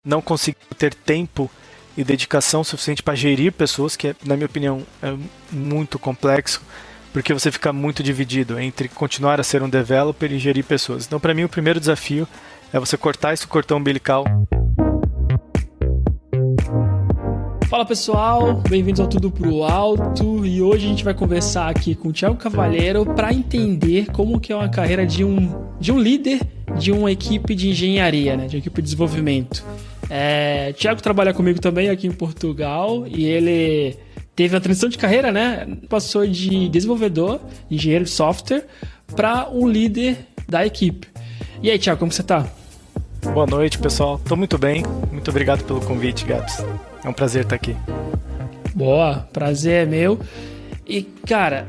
não conseguindo ter tempo e dedicação suficiente para gerir pessoas, que, na minha opinião, é muito complexo, porque você fica muito dividido entre continuar a ser um developer e gerir pessoas. Então, para mim, o primeiro desafio é você cortar esse cordão umbilical. Fala pessoal, bem-vindos ao Tudo Pro Alto, e hoje a gente vai conversar aqui com o Thiago Cavalheiro para entender como que é uma carreira de um líder de uma equipe de engenharia, né, de uma equipe de desenvolvimento. O Thiago trabalha comigo também aqui em Portugal e ele teve uma transição de carreira, né? Passou de desenvolvedor, engenheiro de software, para um líder da equipe. E aí, Thiago, como você tá? Boa noite, pessoal. Tô muito bem. Muito obrigado pelo convite, Gabs. É um prazer estar aqui. Boa, prazer é meu. E, cara,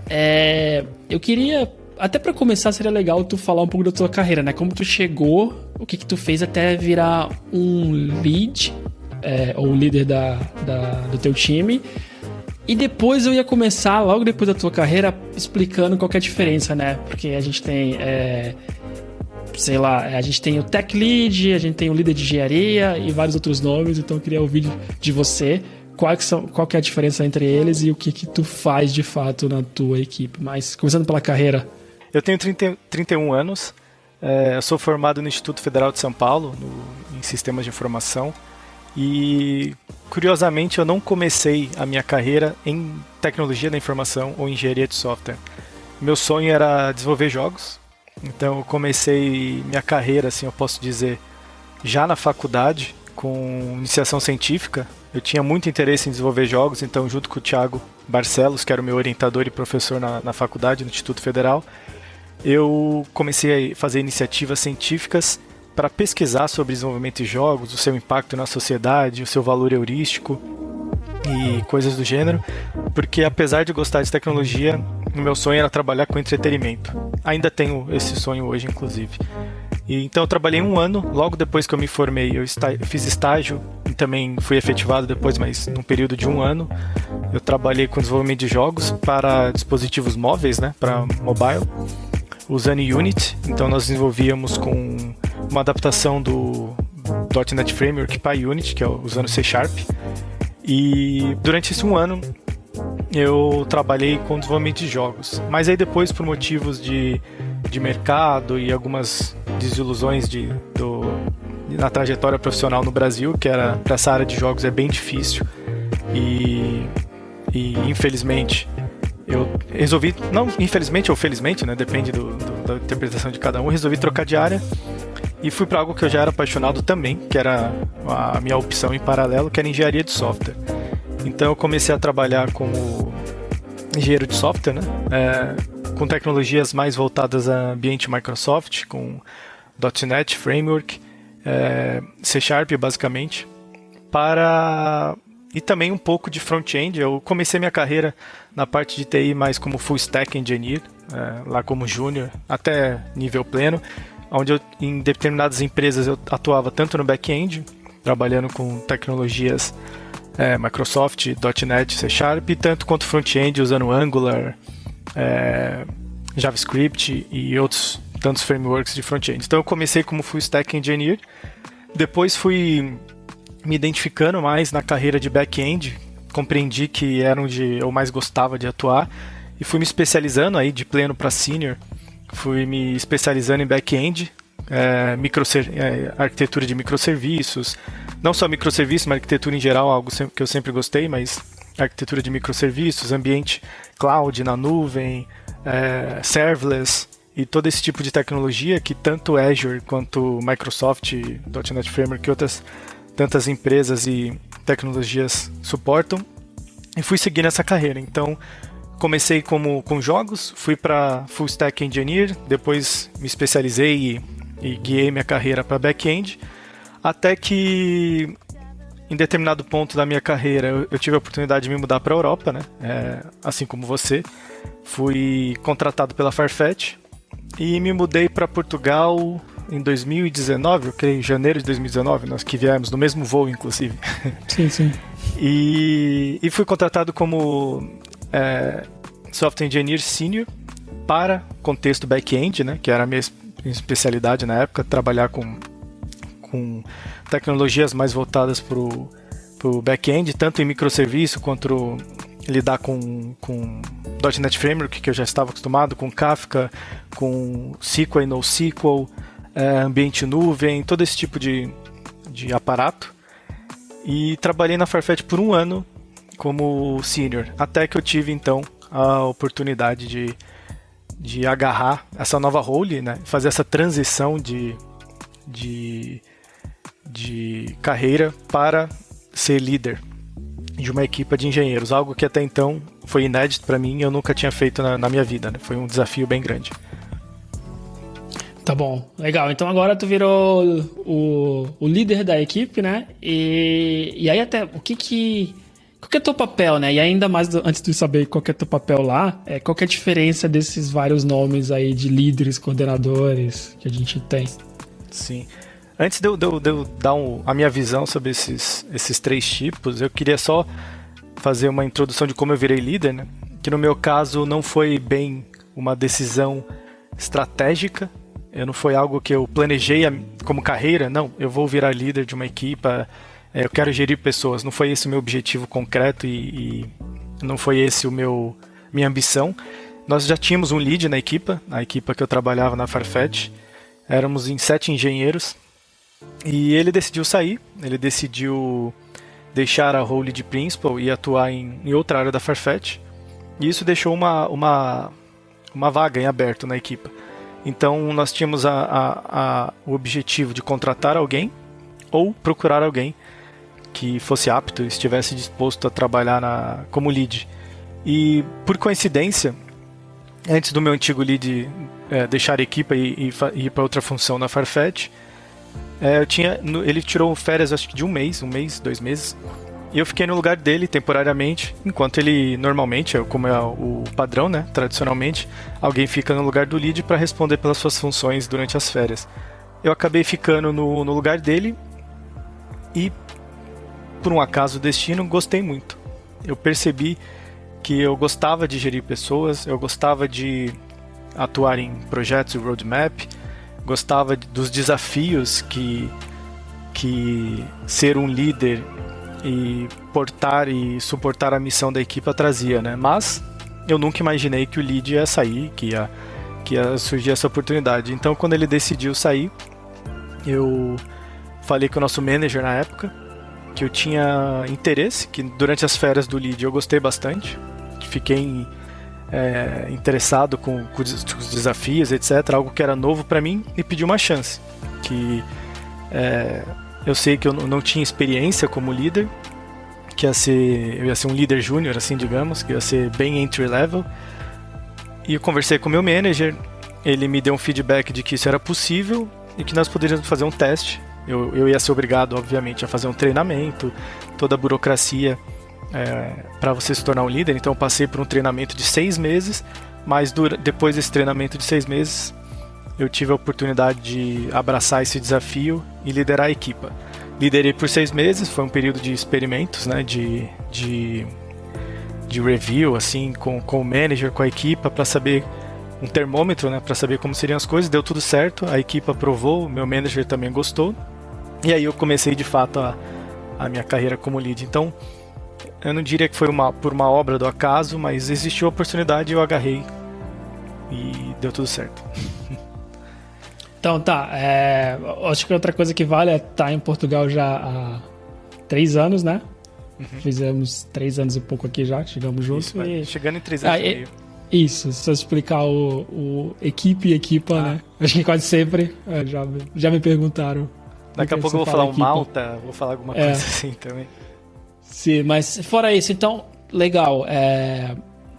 eu queria... Até para começar, seria legal tu falar um pouco da tua carreira, né? Como tu chegou, o que tu fez até virar um lead, ou líder do teu time. E depois eu ia começar, logo depois da tua carreira, explicando qual que é a diferença, né? Porque a gente tem... a gente tem o Tech Lead, a gente tem o líder de engenharia e vários outros nomes, então eu queria ouvir de você qual que é a diferença entre eles e o que tu faz de fato na tua equipe. Mas, começando pela carreira. Eu tenho 31 anos, eu sou formado no Instituto Federal de São Paulo, em Sistemas de Informação, e, curiosamente, eu não comecei a minha carreira em tecnologia da informação ou engenharia de software. Meu sonho era desenvolver jogos. Então eu comecei minha carreira, assim, eu posso dizer, já na faculdade, com iniciação científica. Eu tinha muito interesse em desenvolver jogos, então junto com o Thiago Barcelos, que era o meu orientador e professor na faculdade, no Instituto Federal, eu comecei a fazer iniciativas científicas para pesquisar sobre desenvolvimento de jogos, o seu impacto na sociedade, o seu valor heurístico e coisas do gênero, porque apesar de gostar de tecnologia, o meu sonho era trabalhar com entretenimento. Ainda tenho esse sonho hoje, inclusive. E então eu trabalhei um ano, logo depois que eu me formei, eu fiz estágio e também fui efetivado depois, mas num período de um ano. Eu trabalhei com desenvolvimento de jogos para dispositivos móveis, né, para mobile, usando Unity. Então nós desenvolvíamos com uma adaptação do .NET Framework para Unity, que é usando C#. E durante esse um ano eu trabalhei com desenvolvimento de jogos. Mas aí depois, por motivos de mercado e algumas desilusões na trajetória profissional no Brasil, que era para essa área de jogos é bem difícil, e infelizmente eu resolvi, não infelizmente ou felizmente, né, depende da interpretação de cada um, resolvi trocar de área e fui para algo que eu já era apaixonado também, que era a minha opção em paralelo, que era engenharia de software. Então eu comecei a trabalhar como engenheiro de software, né? Com tecnologias mais voltadas a ambiente Microsoft, com .NET Framework, C# basicamente, e também um pouco de front-end. Eu comecei minha carreira na parte de TI mais como full stack engineer, lá como júnior, até nível pleno, onde em determinadas empresas eu atuava tanto no back-end, trabalhando com tecnologias Microsoft, .NET, C#, e tanto quanto front-end usando Angular, JavaScript e outros tantos frameworks de front-end. Então eu comecei como full stack engineer, depois fui me identificando mais na carreira de back-end, compreendi que era onde eu mais gostava de atuar e fui me especializando aí de pleno para senior, fui me especializando em back-end, arquitetura de microserviços, não só microserviços, mas arquitetura em geral, algo que eu sempre gostei, mas arquitetura de microserviços, ambiente cloud, na nuvem, serverless e todo esse tipo de tecnologia que tanto Azure quanto Microsoft, .NET Framework e outras tantas empresas e tecnologias suportam, e fui seguir nessa carreira. Então comecei com jogos, fui para Full Stack Engineer, depois me especializei e guiei minha carreira para back-end, até que em determinado ponto da minha carreira eu tive a oportunidade de me mudar para a Europa, né? Assim como você, fui contratado pela Farfetch e me mudei para Portugal em 2019, eu creio, em janeiro de 2019, nós que viemos no mesmo voo, inclusive. Sim. E fui contratado como Software Engineer Senior para contexto back-end, né, que era a minha especialidade na época, trabalhar com com tecnologias mais voltadas para o back-end, tanto em microserviço quanto lidar com .NET Framework, que eu já estava acostumado, com Kafka, com SQL e NoSQL, ambiente nuvem, todo esse tipo de aparato. E trabalhei na Farfetch por 1 ano como senior, até que eu tive então a oportunidade de agarrar essa nova role, né? Fazer essa transição de carreira para ser líder de uma equipe de engenheiros, algo que até então foi inédito para mim e eu nunca tinha feito na minha vida, né? Foi um desafio bem grande. Tá bom, legal. Então agora tu virou o líder da equipe, né? E aí até, qual que é teu papel, né? E ainda mais, antes de saber qual que é teu papel lá, qual que é a diferença desses vários nomes aí de líderes, coordenadores que a gente tem? Sim. Antes de eu dar a minha visão sobre esses 3 tipos, eu queria só fazer uma introdução de como eu virei líder, né? Que no meu caso não foi bem uma decisão estratégica, não foi algo que eu planejei como carreira, não, eu vou virar líder de uma equipe, eu quero gerir pessoas, não foi esse o meu objetivo concreto e não foi esse minha ambição. Nós já tínhamos um lead na equipe que eu trabalhava na Farfetch, éramos em 7 engenheiros, e ele decidiu sair, ele decidiu deixar a role de principal e atuar em outra área da Farfetch, e isso deixou uma vaga em aberto na equipe. Então nós tínhamos o objetivo de contratar alguém ou procurar alguém que fosse apto e estivesse disposto a trabalhar como lead. E por coincidência, antes do meu antigo lead deixar a equipe e ir para outra função na Farfetch, ele tirou férias acho que de 1 mês, 2 meses, e eu fiquei no lugar dele temporariamente, enquanto ele normalmente, como é o padrão, né, tradicionalmente, alguém fica no lugar do lead para responder pelas suas funções durante as férias. Eu acabei ficando no lugar dele e, por um acaso do destino, gostei muito. Eu percebi que eu gostava de gerir pessoas, eu gostava de atuar em projetos e roadmap, gostava dos desafios que ser um líder e portar e suportar a missão da equipe trazia, né? Mas eu nunca imaginei que o lead ia sair, que ia surgir essa oportunidade. Então, quando ele decidiu sair, eu falei com o nosso manager na época que eu tinha interesse, que durante as férias do lead eu gostei bastante, fiquei interessado com os desafios, etc., algo que era novo para mim, e pedi uma chance, que eu sei que eu não tinha experiência como líder, que eu ia ser um líder júnior, assim, digamos, que ia ser bem entry level, e eu conversei com o meu manager, ele me deu um feedback de que isso era possível e que nós poderíamos fazer um teste. Eu ia ser obrigado, obviamente, a fazer um treinamento, toda a burocracia para você se tornar um líder. Então eu passei por um treinamento de 6 meses, mas depois desse treinamento de 6 meses eu tive a oportunidade de abraçar esse desafio e liderar a equipe. Liderei por 6 meses, foi um período de experimentos, né, de review, assim, com o manager, com a equipe, para saber um termômetro, né, para saber como seriam as coisas. Deu tudo certo, a equipe aprovou, meu manager também gostou, e aí eu comecei de fato a minha carreira como lead. Então eu não diria que foi por uma obra do acaso, mas existiu a oportunidade e eu agarrei e deu tudo certo. Então tá, acho que outra coisa que vale é estar em Portugal já há 3 anos, né? Uhum. Fizemos 3 anos e pouco aqui já, chegamos juntos. Chegando em 3 anos e meio. Isso, se eu explicar o equipe e equipa, né? Acho que quase sempre já me perguntaram. Daqui a pouco eu vou falar Malta, vou falar alguma coisa assim também. Sim, mas fora isso, então, legal.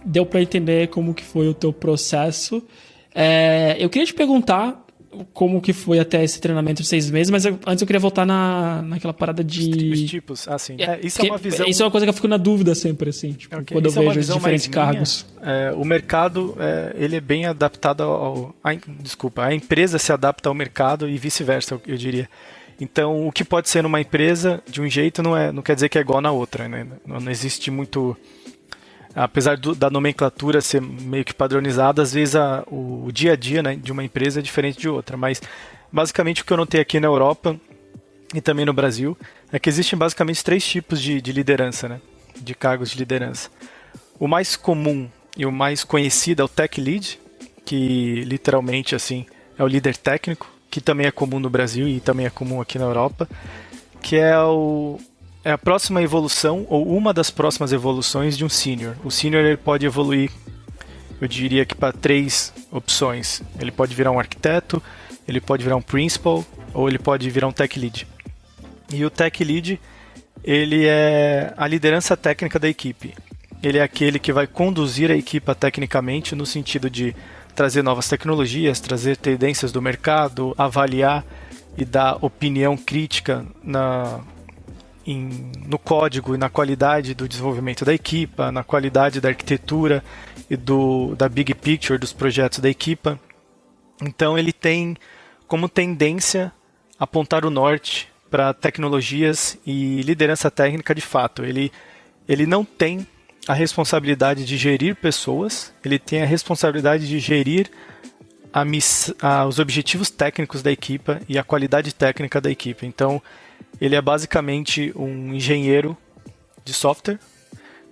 Deu pra entender como que foi o teu processo. Eu queria te perguntar como que foi até esse treinamento de 6 meses, mas antes eu queria voltar naquela parada de... Os tipos, assim. Isso é uma visão... Isso é uma coisa que eu fico na dúvida sempre, assim, tipo, okay. Quando eu vejo os diferentes cargos. O mercado, ele é bem adaptado a empresa se adapta ao mercado e vice-versa, eu diria. Então, o que pode ser numa empresa de um jeito não quer dizer que é igual na outra, né? Não existe muito... Apesar da nomenclatura ser meio que padronizada, às vezes o dia a dia, né, de uma empresa é diferente de outra. Mas, basicamente, o que eu notei aqui na Europa e também no Brasil, é que existem basicamente 3 tipos de liderança, né? De cargos de liderança. O mais comum e o mais conhecido é o Tech Lead, que literalmente assim é o líder técnico, que também é comum no Brasil e também é comum aqui na Europa, que é a próxima evolução ou uma das próximas evoluções de um senior. O senior ele pode evoluir, eu diria que para 3 opções. Ele pode virar um arquiteto, ele pode virar um principal ou ele pode virar um tech lead. E o tech lead, ele é a liderança técnica da equipe. Ele é aquele que vai conduzir a equipe tecnicamente no sentido de trazer novas tecnologias, trazer tendências do mercado, avaliar e dar opinião crítica no código e na qualidade do desenvolvimento da equipa, na qualidade da arquitetura e da big picture dos projetos da equipa. Então ele tem como tendência apontar o norte para tecnologias e liderança técnica de fato. Ele não tem a responsabilidade de gerir pessoas, ele tem a responsabilidade de gerir os objetivos técnicos da equipa e a qualidade técnica da equipe. Então, ele é basicamente um engenheiro de software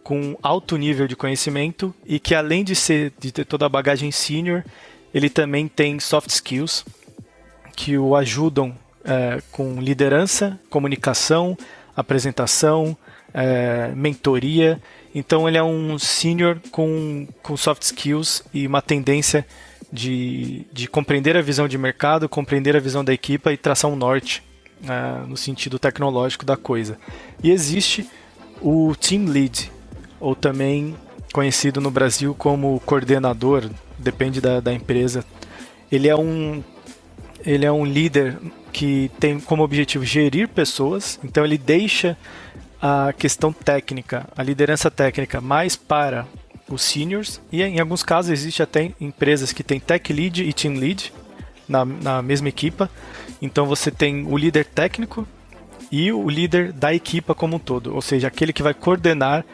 com alto nível de conhecimento e que, além de ter toda a bagagem senior, ele também tem soft skills que o ajudam com liderança, comunicação, apresentação, mentoria. Então ele é um senior com soft skills e uma tendência de compreender a visão de mercado, compreender a visão da equipa e traçar um norte no sentido tecnológico da coisa. E existe o team lead, ou também conhecido no Brasil como coordenador, depende da empresa. Ele é um líder que tem como objetivo gerir pessoas, então ele deixa a questão técnica, a liderança técnica mais para os seniors, e em alguns casos existe até empresas que têm tech lead e team lead na mesma equipa. Então você tem o líder técnico e o líder da equipa como um todo, ou seja, aquele que vai coordenar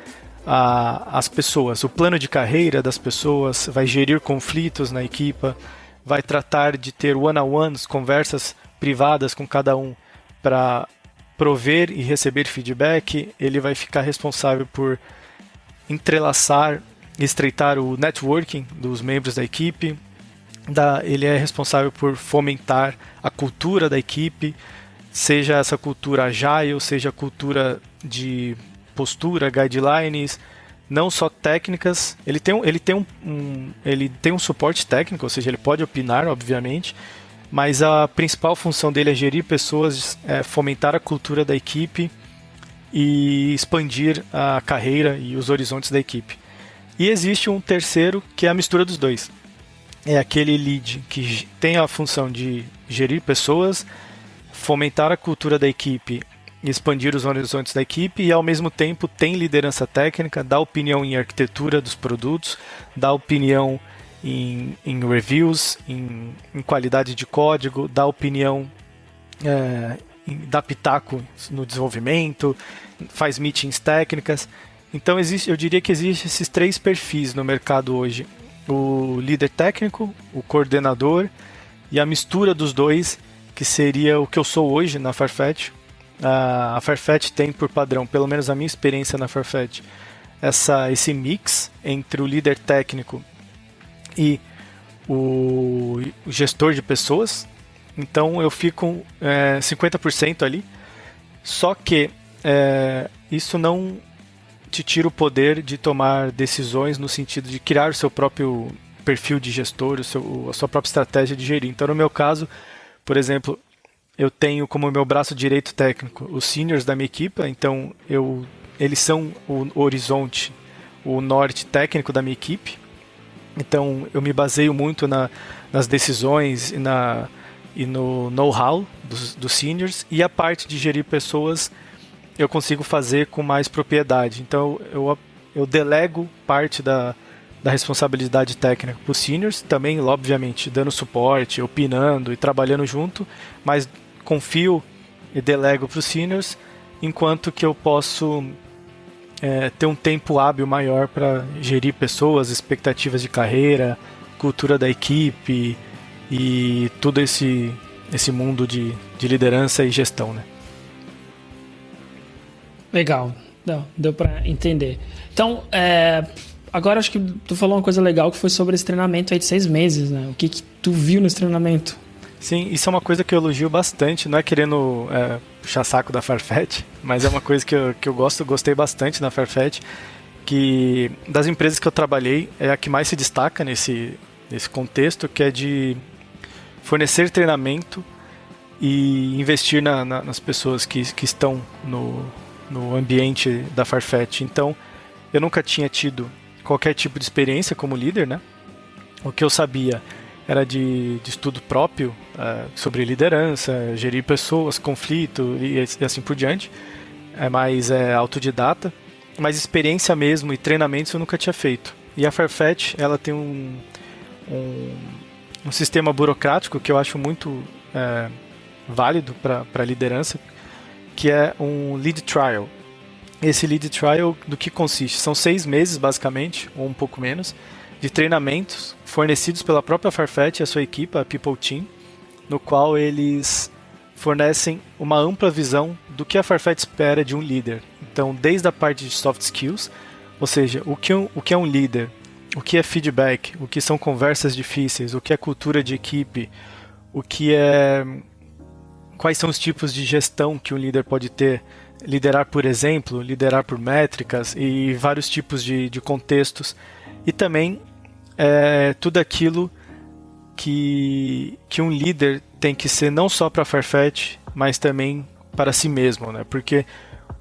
as pessoas, o plano de carreira das pessoas, vai gerir conflitos na equipa, vai tratar de ter one-on-ones, conversas privadas com cada um para prover e receber feedback. Ele vai ficar responsável por entrelaçar e estreitar o networking dos membros da equipe. Ele é responsável por fomentar a cultura da equipe, seja essa cultura agile, seja a cultura de postura, guidelines, não só técnicas. Ele tem um suporte técnico, ou seja, ele pode opinar, obviamente, mas a principal função dele é gerir pessoas, fomentar a cultura da equipe e expandir a carreira e os horizontes da equipe. E existe um terceiro, que é a mistura dos dois. É aquele lead que tem a função de gerir pessoas, fomentar a cultura da equipe e expandir os horizontes da equipe, e ao mesmo tempo tem liderança técnica, dá opinião em arquitetura dos produtos, dá opinião em reviews, em qualidade de código, dá opinião, dá pitaco no desenvolvimento, faz meetings técnicas. Então eu diria que existem esses 3 perfis no mercado hoje: o líder técnico, o coordenador e a mistura dos dois, que seria o que eu sou hoje na Farfetch. A Farfetch tem por padrão, pelo menos a minha experiência na Farfetch, esse mix entre o líder técnico e o gestor de pessoas. Então eu fico 50% ali, só que isso não te tira o poder de tomar decisões no sentido de criar o seu próprio perfil de gestor, a sua própria estratégia de gerir. Então no meu caso, por exemplo, eu tenho como meu braço direito técnico os seniors da minha equipa, então eles são o horizonte, o norte técnico da minha equipe. Então eu me baseio muito nas decisões e no know-how dos seniors, e a parte de gerir pessoas eu consigo fazer com mais propriedade. Então eu delego parte da responsabilidade técnica para os seniors, também obviamente dando suporte, opinando e trabalhando junto, mas confio e delego para os seniors, enquanto que eu posso ter um tempo hábil maior para gerir pessoas, expectativas de carreira, cultura da equipe e todo esse mundo de liderança e gestão, né? Legal, deu para entender. Então, agora acho que tu falou uma coisa legal que foi sobre esse treinamento aí de 6 meses, né? O que tu viu nesse treinamento? Sim, isso é uma coisa que eu elogio bastante, não é querendo puxar saco da Farfetch, mas é uma coisa que eu gostei bastante na Farfetch, que das empresas que eu trabalhei é a que mais se destaca nesse contexto, que é de fornecer treinamento e investir nas pessoas que estão no ambiente da Farfetch. Então, eu nunca tinha tido qualquer tipo de experiência como líder, né? O que eu sabia era de estudo próprio sobre liderança, gerir pessoas, conflito e assim por diante. É mais autodidata, mas experiência mesmo e treinamentos eu nunca tinha feito. E a Farfetch, ela tem um sistema burocrático que eu acho muito válido para liderança, que é um lead trial. Esse lead trial, do que consiste? São 6 meses, basicamente, ou um pouco menos, de treinamentos fornecidos pela própria Farfetch e a sua equipe, a People Team, no qual eles fornecem uma ampla visão do que a Farfetch espera de um líder. Então, desde a parte de soft skills, ou seja, o que é um líder, o que é feedback, o que são conversas difíceis, o que é cultura de equipe, quais são os tipos de gestão que um líder pode ter, liderar por exemplo, liderar por métricas e vários tipos de contextos. E também tudo aquilo que um líder tem que ser não só para a Farfetch, mas também para si mesmo, né? Porque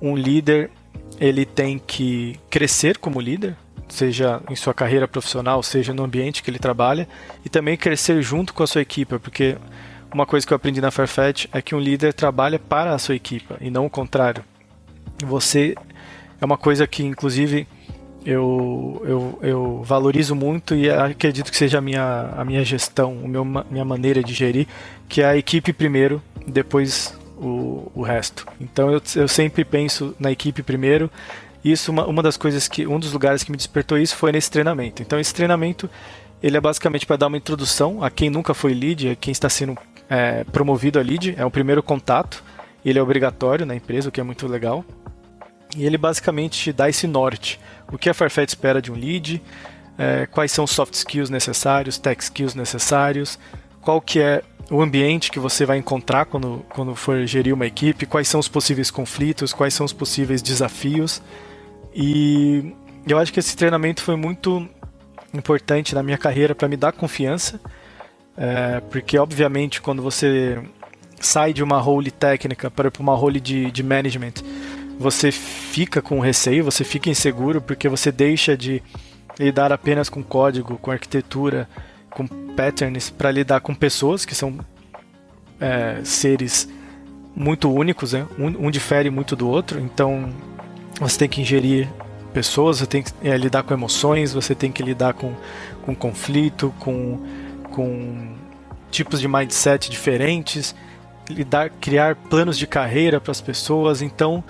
um líder ele tem que crescer como líder, seja em sua carreira profissional, seja no ambiente que ele trabalha, e também crescer junto com a sua equipe, porque uma coisa que eu aprendi na Farfetch é que um líder trabalha para a sua equipe e não o contrário. Você é uma coisa que, inclusive, eu valorizo muito e acredito que seja a minha gestão, minha maneira de gerir, que é a equipe primeiro, depois o resto. Então eu sempre penso na equipe primeiro. Isso, uma das coisas um dos lugares que me despertou isso foi nesse treinamento. Então esse treinamento ele é basicamente para dar uma introdução a quem nunca foi lead, a quem está sendo promovido a lead. É o primeiro contato, ele é obrigatório na empresa, o que é muito legal. E ele basicamente te dá esse norte. O que a Farfetch espera de um lead, quais são os soft skills necessários, tech skills necessários, qual que é o ambiente que você vai encontrar quando for gerir uma equipe, quais são os possíveis conflitos, quais são os possíveis desafios. E eu acho que esse treinamento foi muito importante na minha carreira para me dar confiança, porque obviamente quando você sai de uma role técnica para uma role de management, você fica com receio, você fica inseguro, porque você deixa de lidar apenas com código, com arquitetura, com patterns, para lidar com pessoas que são seres muito únicos, né? Um difere muito do outro, então você tem que ingerir pessoas, você tem que lidar com emoções, você tem que lidar com conflito, com tipos de mindset diferentes, criar planos de carreira para as pessoas. Então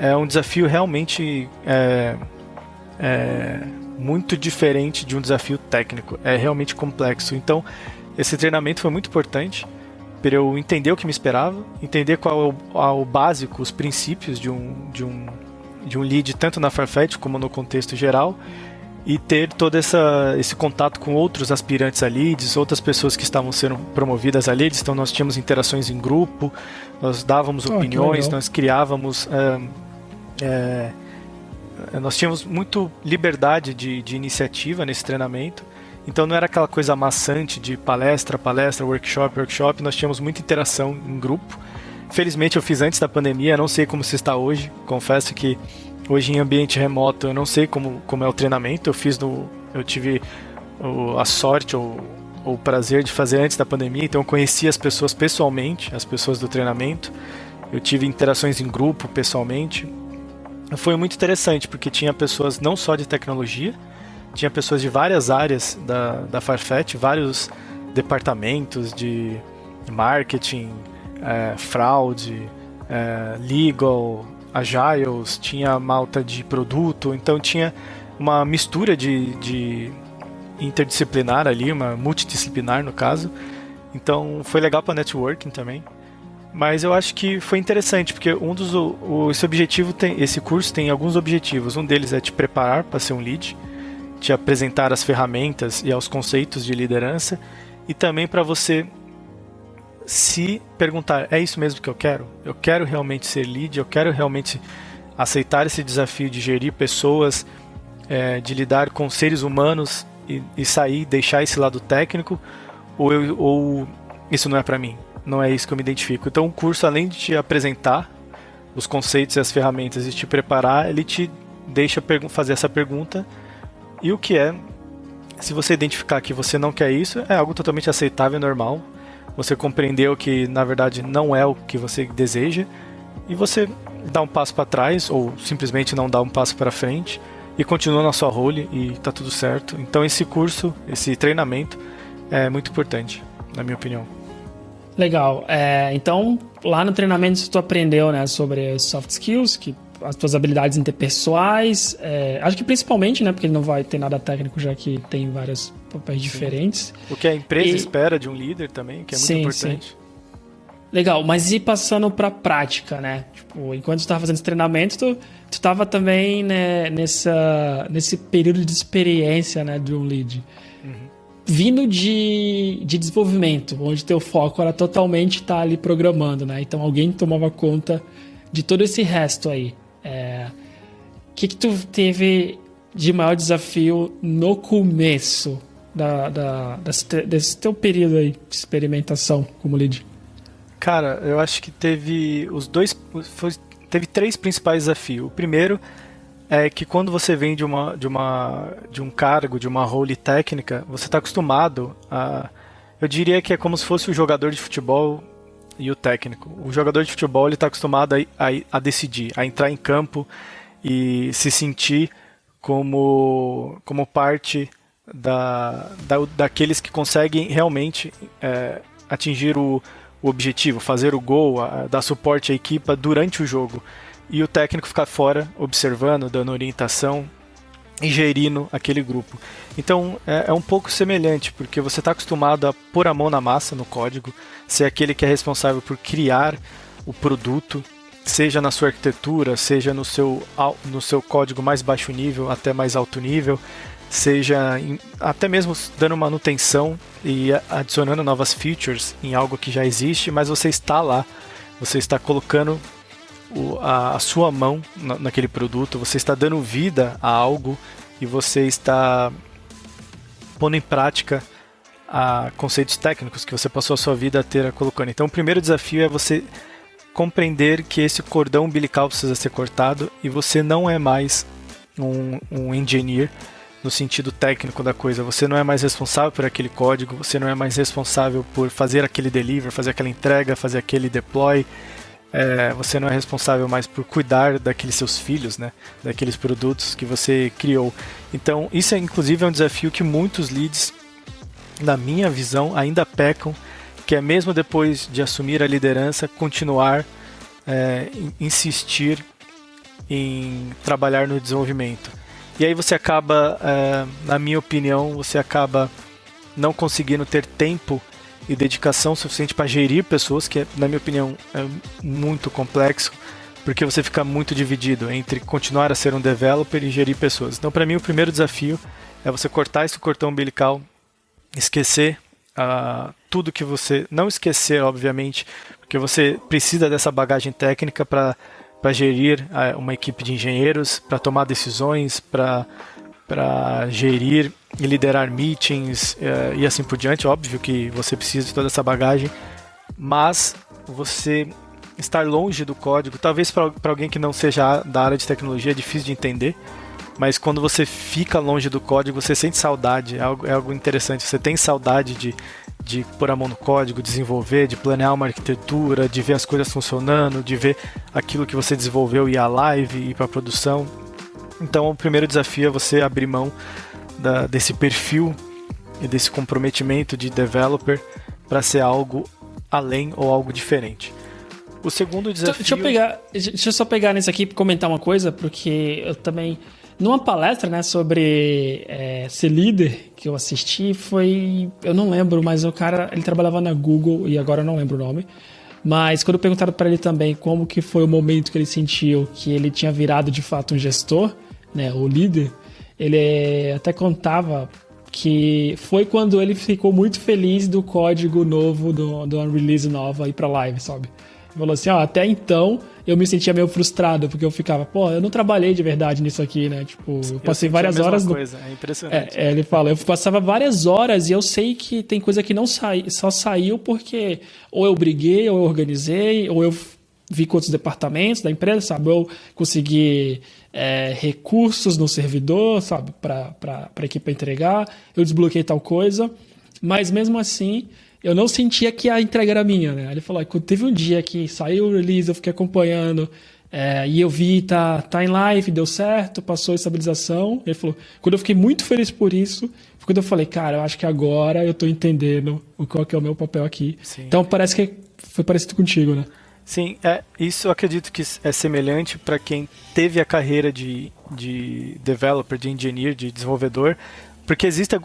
é um desafio realmente muito diferente de um desafio técnico, é realmente complexo. Então esse treinamento foi muito importante para eu entender o que me esperava, entender qual é o básico, os princípios de um lead, tanto na Farfetch como no contexto geral, e ter todo esse contato com outros aspirantes a leads, outras pessoas que estavam sendo promovidas a leads. Então nós tínhamos interações em grupo, nós dávamos opiniões, nós criávamos... nós tínhamos muito liberdade de iniciativa nesse treinamento, então não era aquela coisa maçante de palestra, workshop, nós tínhamos muita interação em grupo. Felizmente eu fiz antes da pandemia, não sei como se está hoje, confesso que hoje em ambiente remoto eu não sei como é o treinamento, eu tive a sorte ou o prazer de fazer antes da pandemia, então eu conheci as pessoas pessoalmente, as pessoas do treinamento, eu tive interações em grupo pessoalmente. Foi muito interessante, porque tinha pessoas não só de tecnologia, tinha pessoas de várias áreas da Farfetch, vários departamentos de marketing, fraude, legal, agiles, tinha malta de produto, então tinha uma mistura de interdisciplinar ali, uma multidisciplinar no caso. Então foi legal para networking também. Mas eu acho que foi interessante, porque esse curso tem alguns objetivos. Um deles é te preparar para ser um lead, te apresentar as ferramentas e os conceitos de liderança, e também para você se perguntar, é isso mesmo que eu quero? Eu quero realmente ser lead? Eu quero realmente aceitar esse desafio de gerir pessoas, de lidar com seres humanos e sair, deixar esse lado técnico? Ou isso não é para mim? Não é isso que eu me identifico. Então o curso, além de te apresentar os conceitos e as ferramentas e te preparar, ele te deixa fazer essa pergunta. E o que é, se você identificar que você não quer isso, é algo totalmente aceitável e normal. Você compreendeu que na verdade não é o que você deseja, e você dá um passo para trás ou simplesmente não dá um passo para frente e continua na sua role e tá tudo certo. Então esse curso, esse treinamento é muito importante, na minha opinião. Legal. Então, lá no treinamento tu aprendeu, né, sobre soft skills, que as tuas habilidades interpessoais, acho que principalmente, né, porque ele não vai ter nada técnico, já que tem vários papéis diferentes. O que a empresa espera de um líder também, que é muito importante. Sim. Legal, mas e passando pra prática, né? Tipo, enquanto tu tava fazendo esse treinamento, tu tava também, né, nesse período de experiência, né, de um lead. Vindo de desenvolvimento, onde teu foco era totalmente estar ali programando, né? Então alguém tomava conta de todo esse resto aí. O que tu teve de maior desafio no começo desse teu período aí de experimentação como lead? Cara, eu acho que teve teve 3 principais desafios. O primeiro é que quando você vem de um cargo, de uma role técnica, você está acostumado a... Eu diria que é como se fosse o jogador de futebol e o técnico. O jogador de futebol está acostumado a decidir, a entrar em campo e se sentir como parte daqueles que conseguem realmente atingir o objetivo, fazer o gol, dar suporte à equipa durante o jogo. E o técnico ficar fora, observando, dando orientação e gerindo aquele grupo. Então é um pouco semelhante, porque você está acostumado a pôr a mão na massa, no código, ser aquele que é responsável por criar o produto, seja na sua arquitetura, seja no seu código mais baixo nível até mais alto nível, seja até mesmo dando manutenção e adicionando novas features em algo que já existe, mas você está lá, você está colocando a sua mão naquele produto, você está dando vida a algo e você está pondo em prática conceitos técnicos que você passou a sua vida inteira colocando. Então o primeiro desafio é você compreender que esse cordão umbilical precisa ser cortado e você não é mais um engineer no sentido técnico da coisa. Você não é mais responsável por aquele código, você não é mais responsável por fazer aquele deliver, fazer aquela entrega, fazer aquele deploy. Você não é responsável mais por cuidar daqueles seus filhos, né? Daqueles produtos que você criou. Então isso inclusive é um desafio que muitos leads, na minha visão, ainda pecam, que é mesmo depois de assumir a liderança, continuar, insistir em trabalhar no desenvolvimento. E aí você acaba, na minha opinião, você acaba não conseguindo ter tempo e dedicação suficiente para gerir pessoas, que na minha opinião é muito complexo, porque você fica muito dividido entre continuar a ser um developer e gerir pessoas. Então para mim o primeiro desafio é você cortar esse cordão umbilical, esquecer tudo que você... Não esquecer, obviamente, porque você precisa dessa bagagem técnica para gerir uma equipe de engenheiros, para tomar decisões, para gerir e liderar meetings e assim por diante. Óbvio que você precisa de toda essa bagagem, mas você estar longe do código, talvez para alguém que não seja da área de tecnologia é difícil de entender, mas quando você fica longe do código, você sente saudade, é algo interessante, você tem saudade de pôr a mão no código, desenvolver, de planear uma arquitetura, de ver as coisas funcionando, de ver aquilo que você desenvolveu ir à live, ir para a produção. Então o primeiro desafio é você abrir mão desse perfil e desse comprometimento de developer para ser algo além ou algo diferente. O segundo desafio... Deixa eu só pegar nisso aqui e comentar uma coisa, porque eu também... Numa palestra, né, sobre ser líder que eu assisti, eu não lembro, mas o cara, ele trabalhava na Google e agora eu não lembro o nome. Mas quando perguntaram para ele também como que foi o momento que ele sentiu que ele tinha virado de fato um gestor, né, o líder, ele até contava que foi quando ele ficou muito feliz do código novo, do uma release nova ir pra live, sabe? Ele falou assim, até então eu me sentia meio frustrado, porque eu ficava, eu não trabalhei de verdade nisso aqui, né? Tipo, eu passei várias horas... É impressionante. Ele fala, eu passava várias horas e eu sei que tem coisa que não só saiu porque ou eu briguei, ou eu organizei, ou eu vi com outros departamentos da empresa, sabe? Ou eu consegui recursos no servidor, sabe? Para a equipe entregar, eu desbloqueei tal coisa, mas mesmo assim eu não sentia que a entrega era minha, né? Ele falou, teve um dia que saiu o release, eu fiquei acompanhando, e eu vi, tá em live, deu certo, passou a estabilização. Ele falou, quando eu fiquei muito feliz por isso, foi quando eu falei, cara, eu acho que agora eu tô entendendo qual que é o meu papel aqui. Sim. Então parece que foi parecido contigo, né? Sim, isso eu acredito que é semelhante para quem teve a carreira de developer, de engineer, de desenvolvedor, porque existem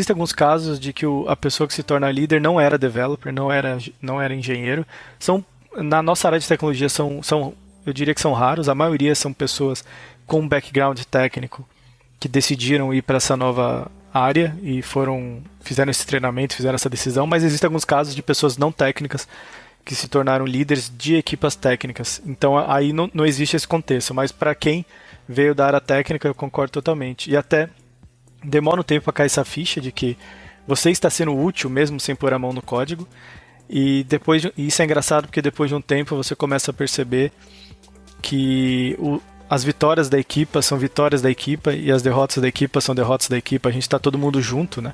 alguns casos de que a pessoa que se torna líder não era developer, não era engenheiro. Na nossa área de tecnologia, eu diria que são raros, a maioria são pessoas com um background técnico que decidiram ir para essa nova área e fizeram esse treinamento, fizeram essa decisão, mas existem alguns casos de pessoas não técnicas que se tornaram líderes de equipas técnicas. Então aí não existe esse contexto, mas para quem veio da área técnica eu concordo totalmente. E até demora um tempo para cair essa ficha de que você está sendo útil mesmo sem pôr a mão no código. E isso é engraçado porque depois de um tempo você começa a perceber que as vitórias da equipa são vitórias da equipa e as derrotas da equipa são derrotas da equipa. A gente está todo mundo junto, né?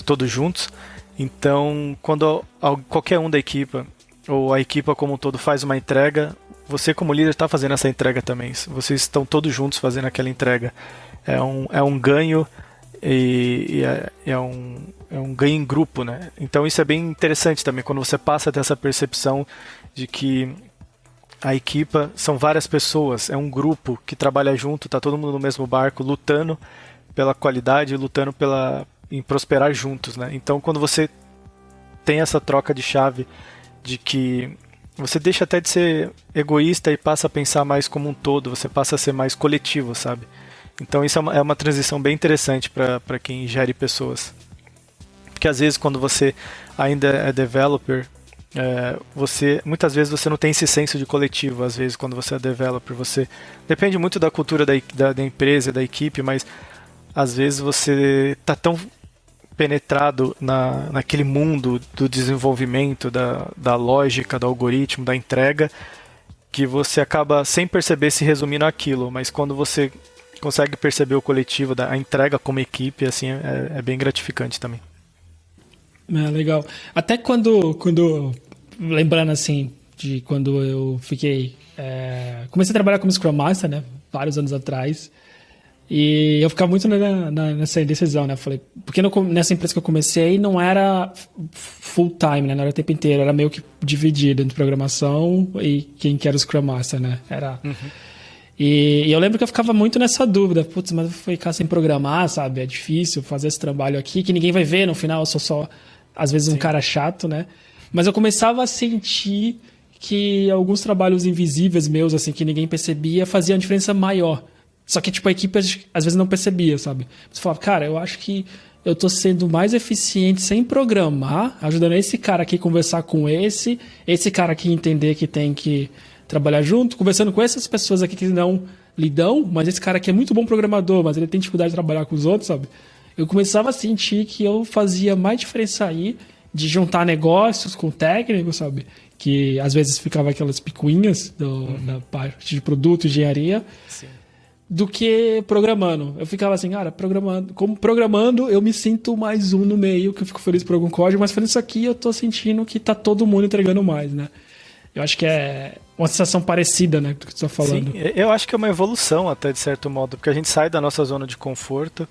Todos juntos. Então, quando qualquer um da equipa ou a equipa como um todo faz uma entrega, você como líder está fazendo essa entrega também. Vocês estão todos juntos fazendo aquela entrega. É um ganho e é um ganho em grupo, né? Então isso é bem interessante também, quando você passa a ter essa percepção de que a equipa são várias pessoas, é um grupo que trabalha junto, está todo mundo no mesmo barco, lutando pela qualidade, lutando em prosperar juntos, né? Então quando você tem essa troca de chave de que você deixa até de ser egoísta e passa a pensar mais como um todo, você passa a ser mais coletivo, sabe? Então isso é uma transição bem interessante para quem gere pessoas. Porque às vezes quando você ainda é developer, muitas vezes você não tem esse senso de coletivo. Às vezes quando você é developer, depende muito da cultura da empresa, da equipe, mas às vezes você está tão penetrado naquele mundo do desenvolvimento, da lógica, do algoritmo, da entrega, que você acaba sem perceber se resumindo aquilo. Mas quando você consegue perceber o coletivo, a entrega como equipe, assim, é bem gratificante também. Legal. Até quando lembrando assim, de quando eu comecei a trabalhar como Scrum Master, né, vários anos atrás, e eu ficava muito nessa indecisão, né, falei, porque nessa empresa que eu comecei não era full time, né, não era o tempo inteiro, era meio que dividido entre programação e quem que era o Scrum Master, né, era... Uhum. E eu lembro que eu ficava muito nessa dúvida, putz, mas eu vou ficar sem programar, sabe? É difícil fazer esse trabalho aqui, que ninguém vai ver, no final eu sou só, às vezes, um cara chato, né? Mas eu começava a sentir que alguns trabalhos invisíveis meus, assim, que ninguém percebia, faziam diferença maior. Só que, tipo, a equipe às vezes não percebia, sabe? Você falava, cara, eu acho que eu tô sendo mais eficiente sem programar, ajudando esse cara aqui a conversar com esse cara aqui a entender que tem que trabalhar junto, conversando com essas pessoas aqui que não lidam, mas esse cara aqui é muito bom programador, mas ele tem dificuldade de trabalhar com os outros, sabe? Eu começava a sentir que eu fazia mais diferença aí de juntar negócios com técnicos, sabe? Que às vezes ficava aquelas picuinhas da parte de produto, engenharia, sim, do que programando. Eu ficava assim, cara, programando eu me sinto mais um no meio, que eu fico feliz por algum código, mas fazendo isso aqui eu tô sentindo que tá todo mundo entregando mais, né? Eu acho que é uma sensação parecida, né, do que tu tá falando. Sim, eu acho que é uma evolução até, de certo modo, porque a gente sai da nossa zona de conforto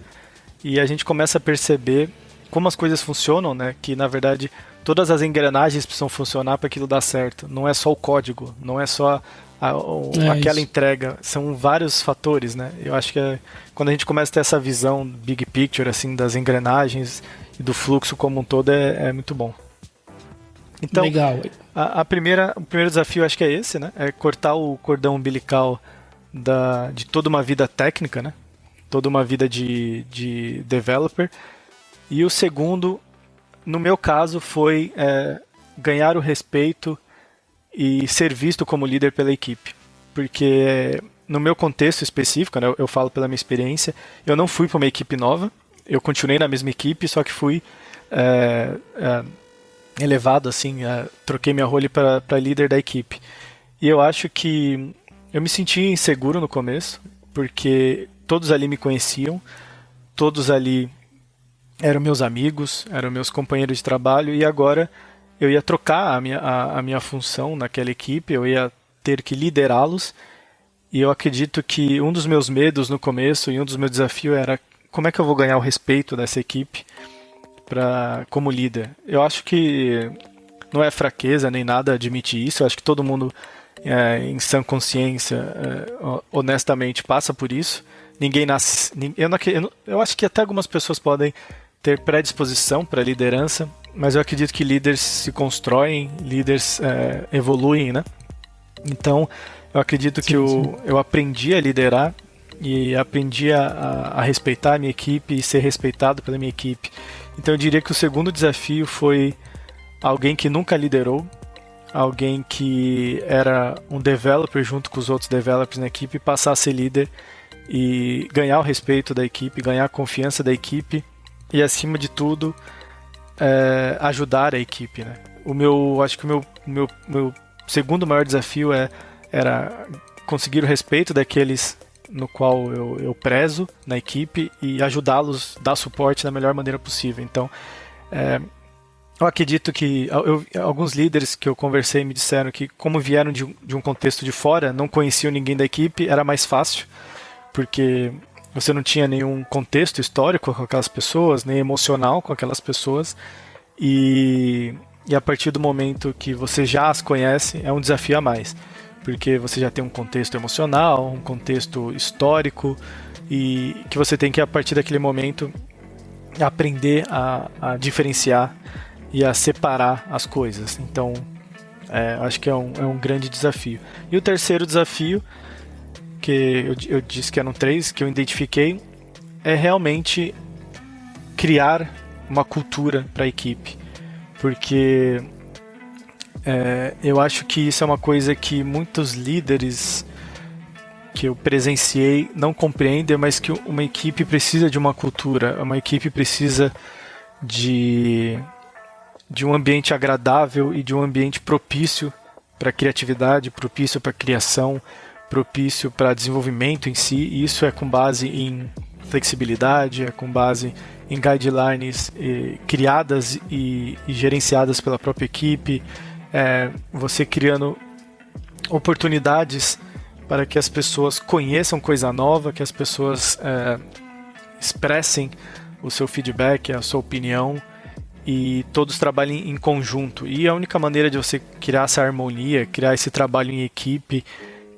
e a gente começa a perceber como as coisas funcionam, né, que na verdade todas as engrenagens precisam funcionar para aquilo dar certo. Não é só o código, não é só aquela entrega, são vários fatores, né. Eu acho que quando a gente começa a ter essa visão big picture, assim, das engrenagens e do fluxo como um todo, é muito bom. Então, legal. O primeiro desafio acho que é esse, né? É cortar o cordão umbilical de toda uma vida técnica, né? Toda uma vida de developer. E o segundo, no meu caso, foi ganhar o respeito e ser visto como líder pela equipe. Porque no meu contexto específico, né, eu falo pela minha experiência, eu não fui para uma equipe nova, eu continuei na mesma equipe, só que fui elevado, assim, troquei minha role para líder da equipe. E eu acho que eu me senti inseguro no começo, porque todos ali me conheciam, todos ali eram meus amigos, eram meus companheiros de trabalho, e agora eu ia trocar a minha função naquela equipe, eu ia ter que liderá-los, e eu acredito que um dos meus medos no começo e um dos meus desafios era como é que eu vou ganhar o respeito dessa equipe como líder. Eu acho que não é fraqueza nem nada admitir isso, eu acho que todo mundo em sã consciência, honestamente, passa por isso. Ninguém nasce... Eu acho que até algumas pessoas podem ter predisposição para liderança, mas eu acredito que líderes se constroem, líderes evoluem, né? Então, eu acredito que eu aprendi a liderar e aprendi a respeitar a minha equipe e ser respeitado pela minha equipe. Então, eu diria que o segundo desafio foi alguém que nunca liderou, alguém que era um developer junto com os outros developers na equipe, passar a ser líder e ganhar o respeito da equipe, ganhar a confiança da equipe e, acima de tudo, ajudar a equipe, né? Acho que o meu segundo maior desafio era conseguir o respeito daqueles no qual eu prezo na equipe e ajudá-los, dar suporte da melhor maneira possível. Então, eu acredito que alguns líderes que eu conversei me disseram que, como vieram de um contexto de fora, não conheciam ninguém da equipe, era mais fácil, porque você não tinha nenhum contexto histórico com aquelas pessoas, nem emocional com aquelas pessoas, e a partir do momento que você já as conhece, é um desafio a mais, porque você já tem um contexto emocional, um contexto histórico, e que você tem que, a partir daquele momento, aprender a diferenciar e a separar as coisas. Então, acho que é um grande desafio. E o terceiro desafio, que eu disse que eram 3, que eu identifiquei, é realmente criar uma cultura para a equipe. Porque eu acho que isso é uma coisa que muitos líderes que eu presenciei não compreendem, mas que uma equipe precisa de uma cultura, uma equipe precisa de um ambiente agradável e de um ambiente propício para a criatividade, propício para a criação, propício para desenvolvimento em si, e isso é com base em flexibilidade, é com base em guidelines criadas e gerenciadas pela própria equipe, você criando oportunidades para que as pessoas conheçam coisa nova, que as pessoas expressem o seu feedback, a sua opinião, e todos trabalhem em conjunto. E a única maneira de você criar essa harmonia, criar esse trabalho em equipe,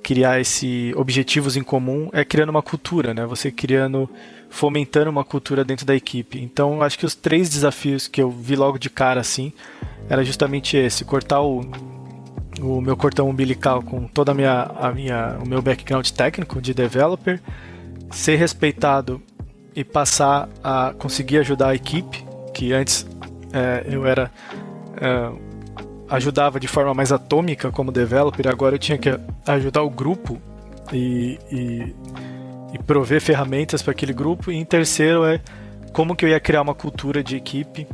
criar esses objetivos em comum, é criando uma cultura, né? Você fomentando uma cultura dentro da equipe. Então, acho que os 3 desafios que eu vi logo de cara, assim, era justamente esse: cortar o meu cordão umbilical com todo o meu background técnico de developer, ser respeitado e passar a conseguir ajudar a equipe, que antes eu ajudava de forma mais atômica como developer, agora eu tinha que ajudar o grupo e prover ferramentas para aquele grupo. E em terceiro como que eu ia criar uma cultura de equipe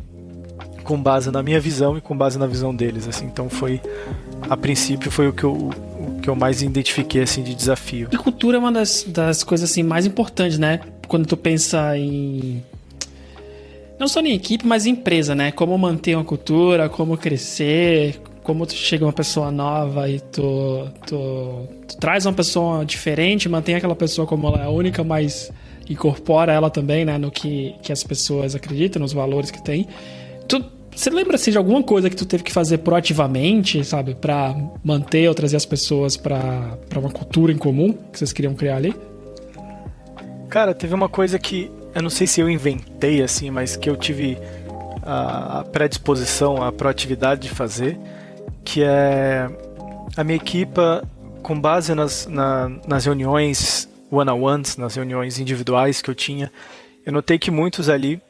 com base na minha visão e com base na visão deles, assim. Então a princípio foi o que eu mais identifiquei, assim, de desafio. E cultura é uma das coisas, assim, mais importantes, né? Quando tu pensa em... não só em equipe, mas em empresa, né? Como manter uma cultura, como crescer, como tu chega uma pessoa nova e tu traz uma pessoa diferente, mantém aquela pessoa como ela é a única, mas incorpora ela também, né? No que as pessoas acreditam, nos valores que tem. Você lembra, assim, de alguma coisa que tu teve que fazer proativamente, sabe? Pra manter ou trazer as pessoas pra uma cultura em comum que vocês queriam criar ali? Cara, teve uma coisa que eu não sei se eu inventei, assim, mas que eu tive a predisposição, a proatividade de fazer, que é a minha equipa, com base nas reuniões one-on-ones, nas reuniões individuais que eu tinha, eu notei que muitos ali,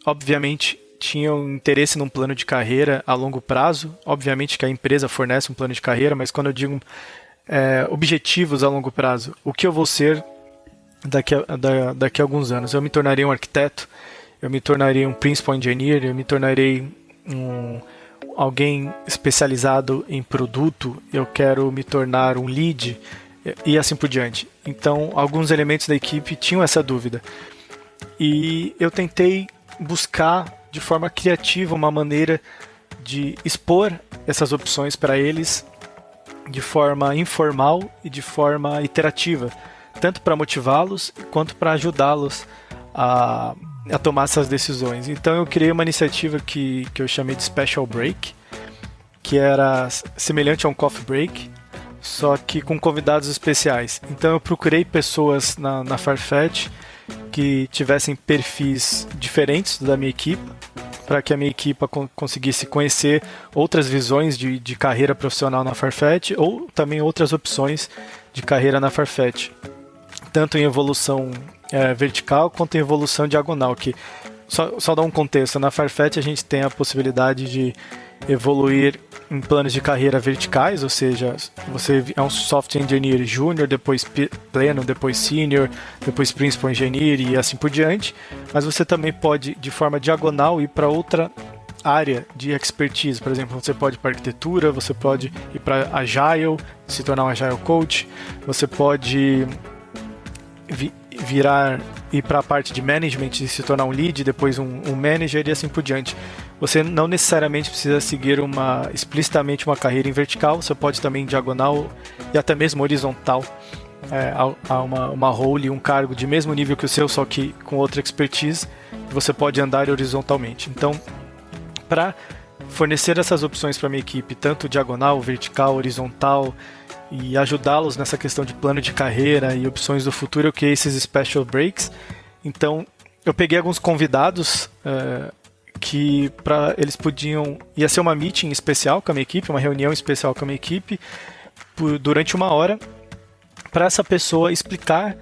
obviamente, tinham interesse num plano de carreira a longo prazo. Obviamente que a empresa fornece um plano de carreira, mas quando eu digo objetivos a longo prazo, o que eu vou ser daqui a alguns anos? Eu me tornarei um arquiteto, eu me tornarei um principal engineer, eu me tornarei alguém especializado em produto, eu quero me tornar um lead e assim por diante. Então, alguns elementos da equipe tinham essa dúvida. E eu tentei buscar de forma criativa uma maneira de expor essas opções para eles de forma informal e de forma iterativa, tanto para motivá-los quanto para ajudá-los a tomar essas decisões. Então eu criei uma iniciativa que eu chamei de Special Break, que era semelhante a um coffee break, só que com convidados especiais. Então eu procurei pessoas na Farfetch que tivessem perfis diferentes da minha equipe, para que a minha equipe conseguisse conhecer outras visões de carreira profissional na Farfetch ou também outras opções de carreira na Farfetch, tanto em evolução vertical quanto em evolução diagonal. Que só dar um contexto, na Farfetch a gente tem a possibilidade de evoluir em planos de carreira verticais, ou seja, você é um software engineer júnior, depois pleno, depois senior, depois principal engineer e assim por diante, mas você também pode, de forma diagonal, ir para outra área de expertise. Por exemplo, você pode ir para arquitetura, você pode ir para Agile, se tornar um Agile Coach, você pode ir para a parte de management e se tornar um lead, depois um manager e assim por diante. Você não necessariamente precisa seguir explicitamente uma carreira em vertical, você pode também em diagonal e até mesmo horizontal, a uma role, um cargo de mesmo nível que o seu, só que com outra expertise, você pode andar horizontalmente. Então, para fornecer essas opções para a minha equipe, tanto diagonal, vertical, horizontal, e ajudá-los nessa questão de plano de carreira e opções do futuro, eu criei esses Special Breaks. Então, eu peguei alguns convidados que eles ia ser uma meeting especial com a minha equipe, uma reunião especial com a minha equipe, durante 1 hora, para essa pessoa explicar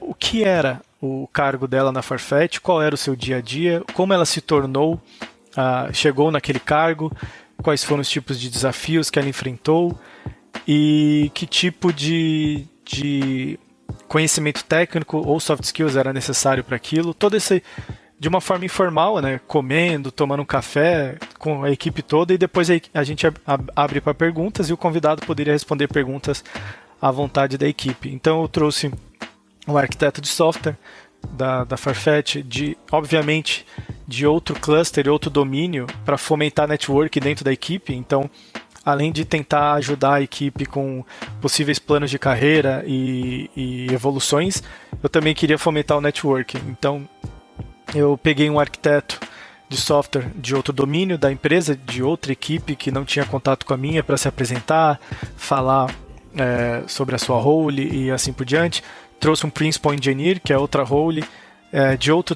o que era o cargo dela na Farfetch, qual era o seu dia a dia, como ela se tornou, chegou naquele cargo, quais foram os tipos de desafios que ela enfrentou e que tipo de conhecimento técnico ou soft skills era necessário para aquilo. Todo esse, de uma forma informal, né, comendo, tomando um café com a equipe toda, e depois a gente abre para perguntas e o convidado poderia responder perguntas à vontade da equipe. Então eu trouxe um arquiteto de software da Farfetch, obviamente de outro cluster, outro domínio, para fomentar network dentro da equipe. Então, além de tentar ajudar a equipe com possíveis planos de carreira e evoluções, eu também queria fomentar o networking. Então, eu peguei um arquiteto de software de outro domínio da empresa, de outra equipe que não tinha contato com a minha, para se apresentar, falar sobre a sua role e assim por diante. Trouxe um Principal Engineer, que é outra role, de outro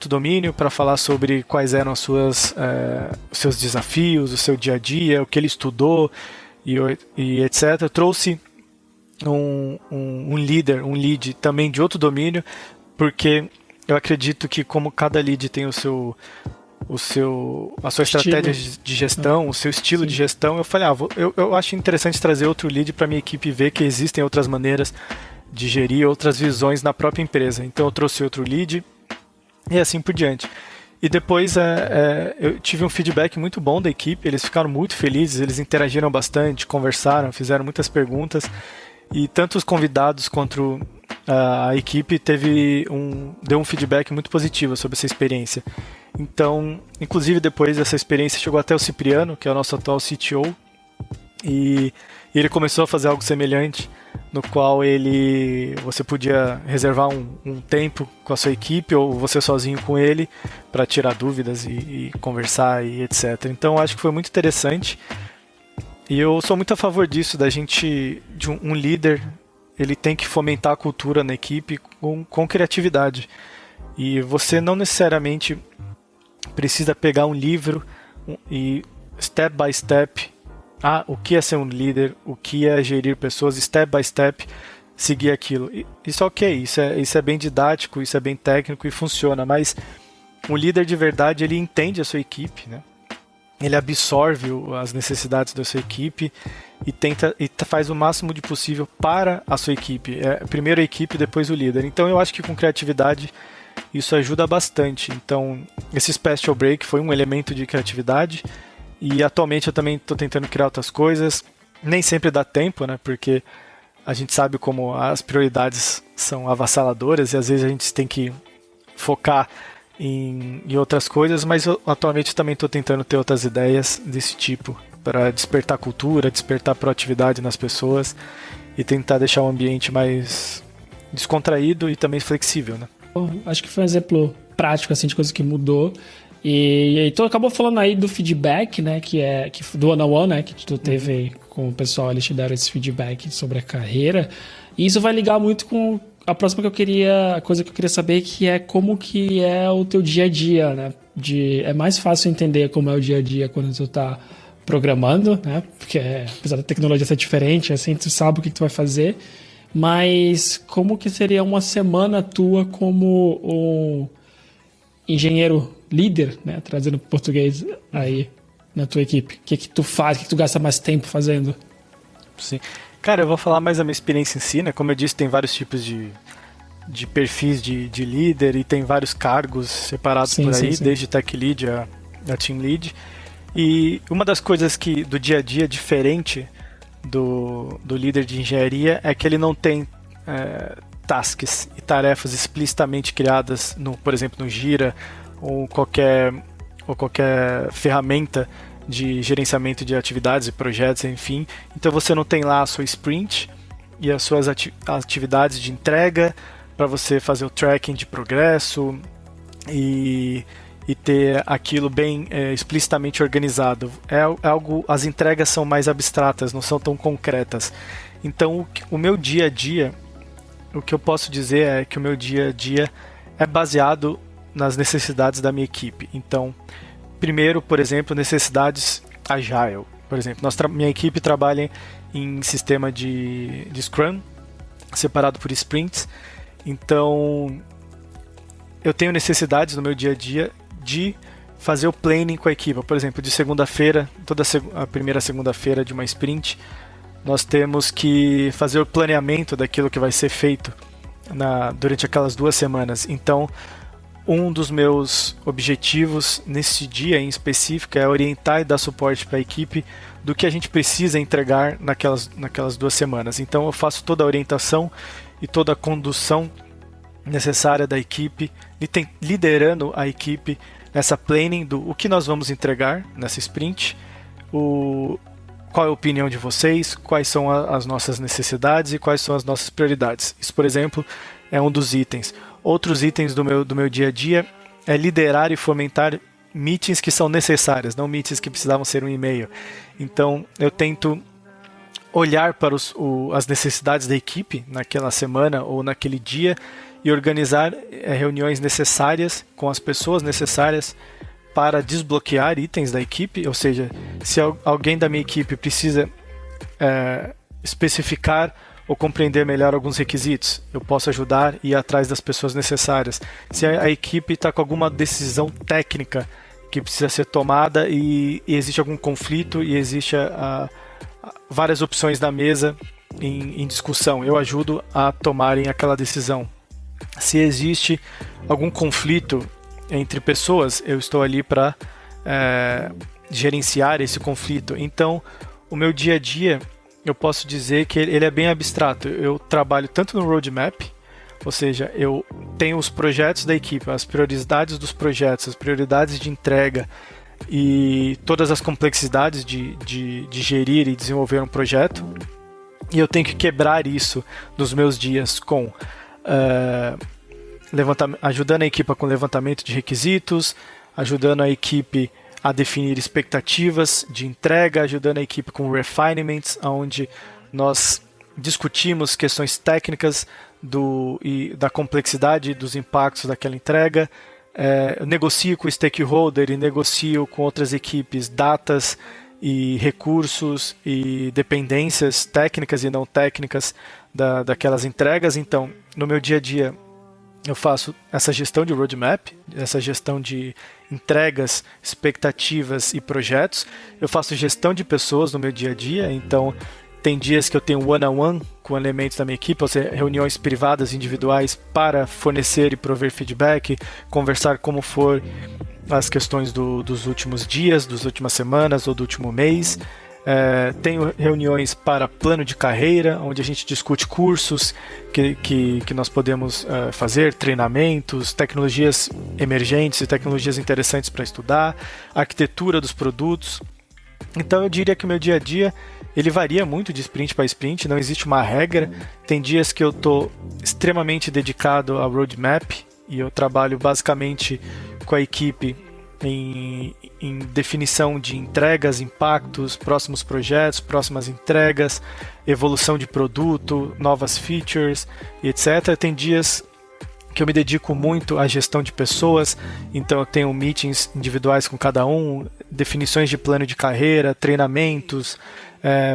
domínio, para falar sobre quais eram os seus desafios, o seu dia a dia, o que ele estudou e etc. Trouxe um lead também de outro domínio, porque eu acredito que como cada lead tem a sua estratégia de gestão, o seu estilo Sim. de gestão, eu falei, eu acho interessante trazer outro lead para minha equipe ver que existem outras maneiras de gerir, outras visões na própria empresa. Então eu trouxe outro lead e assim por diante. E depois eu tive um feedback muito bom da equipe, eles ficaram muito felizes, eles interagiram bastante, conversaram, fizeram muitas perguntas, e tanto os convidados quanto a equipe deu um feedback muito positivo sobre essa experiência. Então, inclusive depois essa experiência chegou até o Cipriano, que é o nosso atual CTO, e ele começou a fazer algo semelhante, no qual você podia reservar um tempo com a sua equipe ou você sozinho com ele para tirar dúvidas e conversar e etc. Então acho que foi muito interessante e eu sou muito a favor disso, de um líder, ele tem que fomentar a cultura na equipe com criatividade, e você não necessariamente precisa pegar um livro e step by step, o que é ser um líder, o que é gerir pessoas, step by step, seguir aquilo. Isso é ok, isso é bem didático, isso é bem técnico e funciona, mas um líder de verdade, ele entende a sua equipe, né? Ele absorve as necessidades da sua equipe e faz o máximo de possível para a sua equipe. Primeiro a equipe, depois o líder. Então eu acho que com criatividade isso ajuda bastante. Então esse Special Break foi um elemento de criatividade e atualmente eu também estou tentando criar outras coisas. Nem sempre dá tempo, né? Porque a gente sabe como as prioridades são avassaladoras e às vezes a gente tem que focar em outras coisas, mas eu atualmente também estou tentando ter outras ideias desse tipo para despertar cultura, despertar proatividade nas pessoas e tentar deixar o ambiente mais descontraído e também flexível, né? Acho que foi um exemplo prático assim, de coisa que mudou. E tu acabou falando aí do feedback, né, que do one-on-one, né, que tu teve com o pessoal, eles te deram esse feedback sobre a carreira. E isso vai ligar muito com a próxima coisa que eu queria saber, que é como que é o teu dia a dia, né? É mais fácil entender como é o dia a dia quando tu tá programando, né? Porque apesar da tecnologia ser diferente, assim, tu sabe o que tu vai fazer. Mas como que seria uma semana tua como um engenheiro líder, né? Trazendo português aí na tua equipe. O que tu faz? O que tu gasta mais tempo fazendo? Sim. Cara, eu vou falar mais da minha experiência em si, né? Como eu disse, tem vários tipos de perfis de líder e tem vários cargos separados por aí, sim. Desde Tech Lead a Team Lead. E uma das coisas do dia a dia diferente do líder de engenharia é que ele não tem tasks e tarefas explicitamente criadas, por exemplo, no Jira ou qualquer ferramenta de gerenciamento de atividades e projetos, enfim. Então você não tem lá a sua sprint e as suas atividades de entrega para você fazer o tracking de progresso e ter aquilo bem explicitamente organizado. As entregas são mais abstratas, não são tão concretas. Então o meu dia a dia, o que eu posso dizer é que o meu dia a dia é baseado nas necessidades da minha equipe. Então, primeiro, por exemplo, necessidades Agile. Por exemplo, minha equipe trabalha em sistema de Scrum, separado por sprints. Então, eu tenho necessidades no meu dia a dia de fazer o planning com a equipe. Por exemplo, de segunda-feira, a primeira segunda-feira de uma sprint, nós temos que fazer o planeamento daquilo que vai ser feito durante aquelas 2 semanas. Então, um dos meus objetivos nesse dia em específico é orientar e dar suporte para a equipe do que a gente precisa entregar naquelas 2 semanas. Então eu faço toda a orientação e toda a condução necessária da equipe, liderando a equipe nessa planning do o que nós vamos entregar nessa sprint, qual é a opinião de vocês, quais são as nossas necessidades e quais são as nossas prioridades. Isso, por exemplo, é um dos itens. Outros itens do meu dia a dia é liderar e fomentar meetings que são necessárias, não meetings que precisavam ser um e-mail. Então, eu tento olhar para as necessidades da equipe naquela semana ou naquele dia e organizar reuniões necessárias com as pessoas necessárias para desbloquear itens da equipe, ou seja, se alguém da minha equipe precisa especificar ou compreender melhor alguns requisitos, eu posso ajudar e ir atrás das pessoas necessárias. Se a equipe está com alguma decisão técnica que precisa ser tomada e existe algum conflito e existe várias opções na mesa em discussão, eu ajudo a tomarem aquela decisão. Se existe algum conflito entre pessoas, eu estou ali para gerenciar esse conflito. Então, o meu dia a dia, eu posso dizer que ele é bem abstrato. Eu trabalho tanto no roadmap, ou seja, eu tenho os projetos da equipe, as prioridades dos projetos, as prioridades de entrega e todas as complexidades de gerir e desenvolver um projeto. E eu tenho que quebrar isso nos meus dias com ajudando a equipe com levantamento de requisitos, ajudando a equipe a definir expectativas de entrega, ajudando a equipe com refinements, onde nós discutimos questões técnicas da complexidade dos impactos daquela entrega, eu negocio com o stakeholder e negocio com outras equipes datas e recursos e dependências técnicas e não técnicas daquelas entregas. Então, no meu dia a dia, eu faço essa gestão de roadmap, essa gestão de entregas, expectativas e projetos. Eu faço gestão de pessoas no meu dia a dia, então tem dias que eu tenho one-on-one com elementos da minha equipe, ou seja, reuniões privadas, individuais, para fornecer e prover feedback, conversar como for as questões dos últimos dias, das últimas semanas ou do último mês. Tenho reuniões para plano de carreira, onde a gente discute cursos que nós podemos fazer, treinamentos, tecnologias emergentes e tecnologias interessantes para estudar, arquitetura dos produtos. Então eu diria que o meu dia a dia ele varia muito de sprint para sprint, não existe uma regra. Tem dias que eu estou extremamente dedicado ao roadmap e eu trabalho basicamente com a equipe em definição de entregas, impactos, próximos projetos, próximas entregas, evolução de produto, novas features, etc. Tem dias que eu me dedico muito à gestão de pessoas, então eu tenho meetings individuais com cada um, definições de plano de carreira, treinamentos,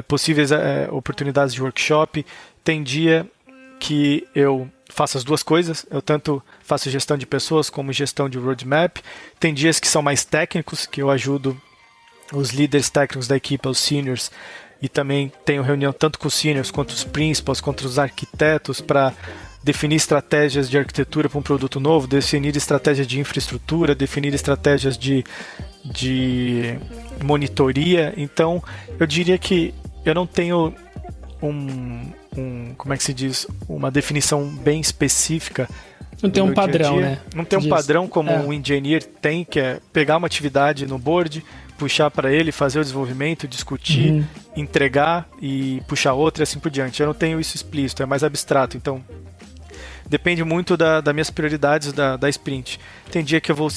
possíveis oportunidades de workshop. Tem dia que eu faço as duas coisas, eu tanto faço gestão de pessoas como gestão de roadmap. Tem dias que são mais técnicos, que eu ajudo os líderes técnicos da equipe, os seniors, e também tenho reunião tanto com os seniors quanto os principals, quanto os arquitetos, para definir estratégias de arquitetura para um produto novo, definir estratégias de infraestrutura, definir estratégias de monitoria. Então, eu diria que eu não tenho como é que se diz? Uma definição bem específica. Não tem um padrão, né? Não tem um padrão como um engineer tem, que é pegar uma atividade no board, puxar para ele, fazer o desenvolvimento, discutir, entregar e puxar outra e assim por diante. Eu não tenho isso explícito, é mais abstrato. Então, depende muito das minhas prioridades da sprint. Tem dia que eu vou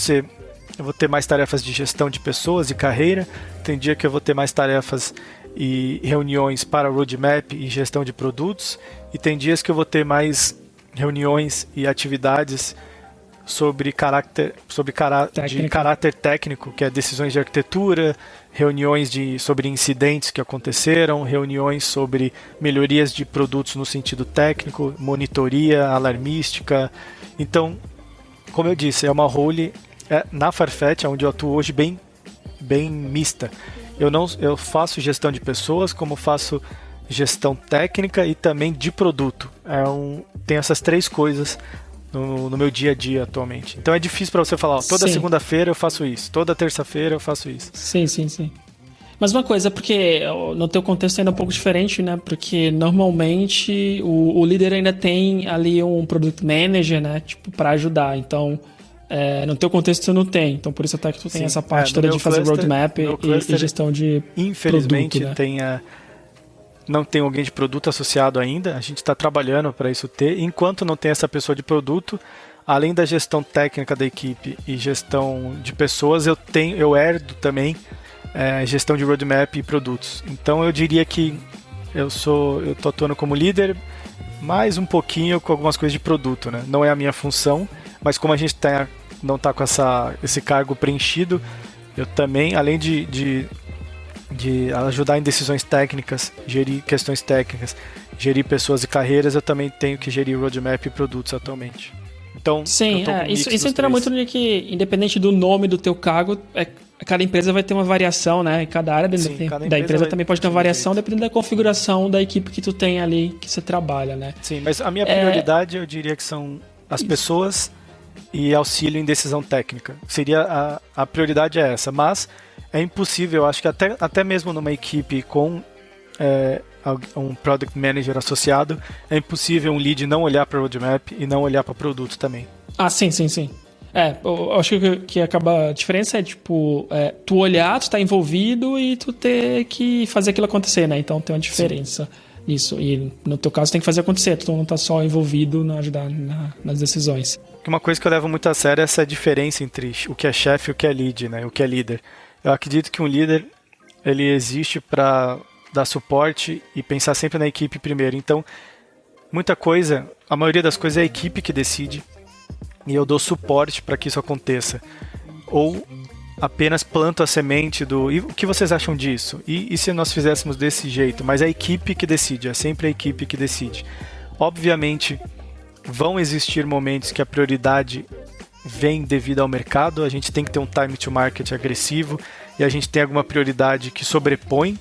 ter mais tarefas de gestão de pessoas e carreira, tem dia que eu vou ter mais tarefas e reuniões para roadmap e gestão de produtos, e tem dias que eu vou ter mais reuniões e atividades sobre caráter técnico, que é decisões de arquitetura, reuniões sobre incidentes que aconteceram, reuniões sobre melhorias de produtos no sentido técnico, monitoria alarmística. Então, como eu disse, é uma role na Farfetch, onde eu atuo hoje, bem mista. Eu faço gestão de pessoas, como faço gestão técnica e também de produto. Tem essas três coisas no meu dia a dia atualmente. Então é difícil para você falar, toda segunda-feira eu faço isso, toda terça-feira eu faço isso. Sim. Mas uma coisa, porque no teu contexto ainda é um pouco diferente, né? Porque normalmente o líder ainda tem ali um product manager, né? Tipo, para ajudar. Então, no teu contexto tu não tem. Então, por isso até que tu tem essa parte toda de fazer roadmap e gestão de infelizmente, produto, né? Não tem alguém de produto associado ainda. A gente está trabalhando para isso ter. Enquanto não tem essa pessoa de produto, além da gestão técnica da equipe e gestão de pessoas, eu herdo também gestão de roadmap e produtos. Então eu diria que eu tô atuando como líder, mais um pouquinho com algumas coisas de produto, né? Não é a minha função, mas como a gente não está com esse cargo preenchido, eu também, além de ajudar em decisões técnicas, gerir questões técnicas, gerir pessoas e carreiras, eu também tenho que gerir roadmap e produtos atualmente. Então, sim, isso entra muito no que, independente do nome do teu cargo, cada empresa vai ter uma variação, né? E cada área da empresa também pode ter uma variação dependendo da configuração da equipe que tu tem ali, que você trabalha, né? Sim, mas a minha prioridade, eu diria que são as pessoas e auxílio em decisão técnica. A prioridade é essa, mas é impossível, eu acho que até mesmo numa equipe com um Product Manager associado, é impossível um lead não olhar para o roadmap e não olhar para o produto também. Ah, sim. Eu acho que acaba... A diferença é, tipo, tu olhar, tu tá envolvido e tu ter que fazer aquilo acontecer, né? Então tem uma diferença nisso. E no teu caso tem que fazer acontecer, tu não tá só envolvido na ajudar nas decisões. Uma coisa que eu levo muito a sério é essa diferença entre o que é chefe e o que é lead, né? O que é líder. Eu acredito que um líder, ele existe para dar suporte e pensar sempre na equipe primeiro. Então, muita coisa, a maioria das coisas é a equipe que decide. e eu dou suporte para que isso aconteça. Ou apenas planto a semente do... E o que vocês acham disso? E se nós fizéssemos desse jeito? Mas é a equipe que decide, é sempre a equipe que decide. Obviamente, vão existir momentos que a prioridade vem devido ao mercado, a gente tem que ter um time to market agressivo e a gente tem alguma prioridade que sobrepõe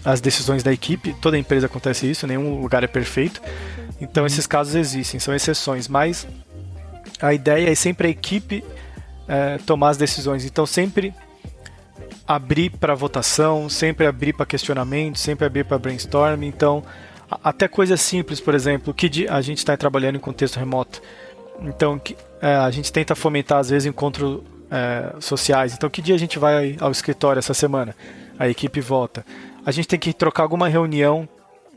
as decisões da equipe. Toda empresa acontece isso, nenhum lugar é perfeito. Então esses casos existem, são exceções, mas a ideia é sempre a equipe tomar as decisões. Então sempre abrir para votação, sempre abrir para questionamento, sempre abrir para brainstorm. Então até coisas simples, por exemplo, que a gente está trabalhando em contexto remoto. Então a gente tenta fomentar às vezes encontros sociais. Então que dia a gente vai ao escritório essa semana? A equipe vota. A gente tem que trocar alguma reunião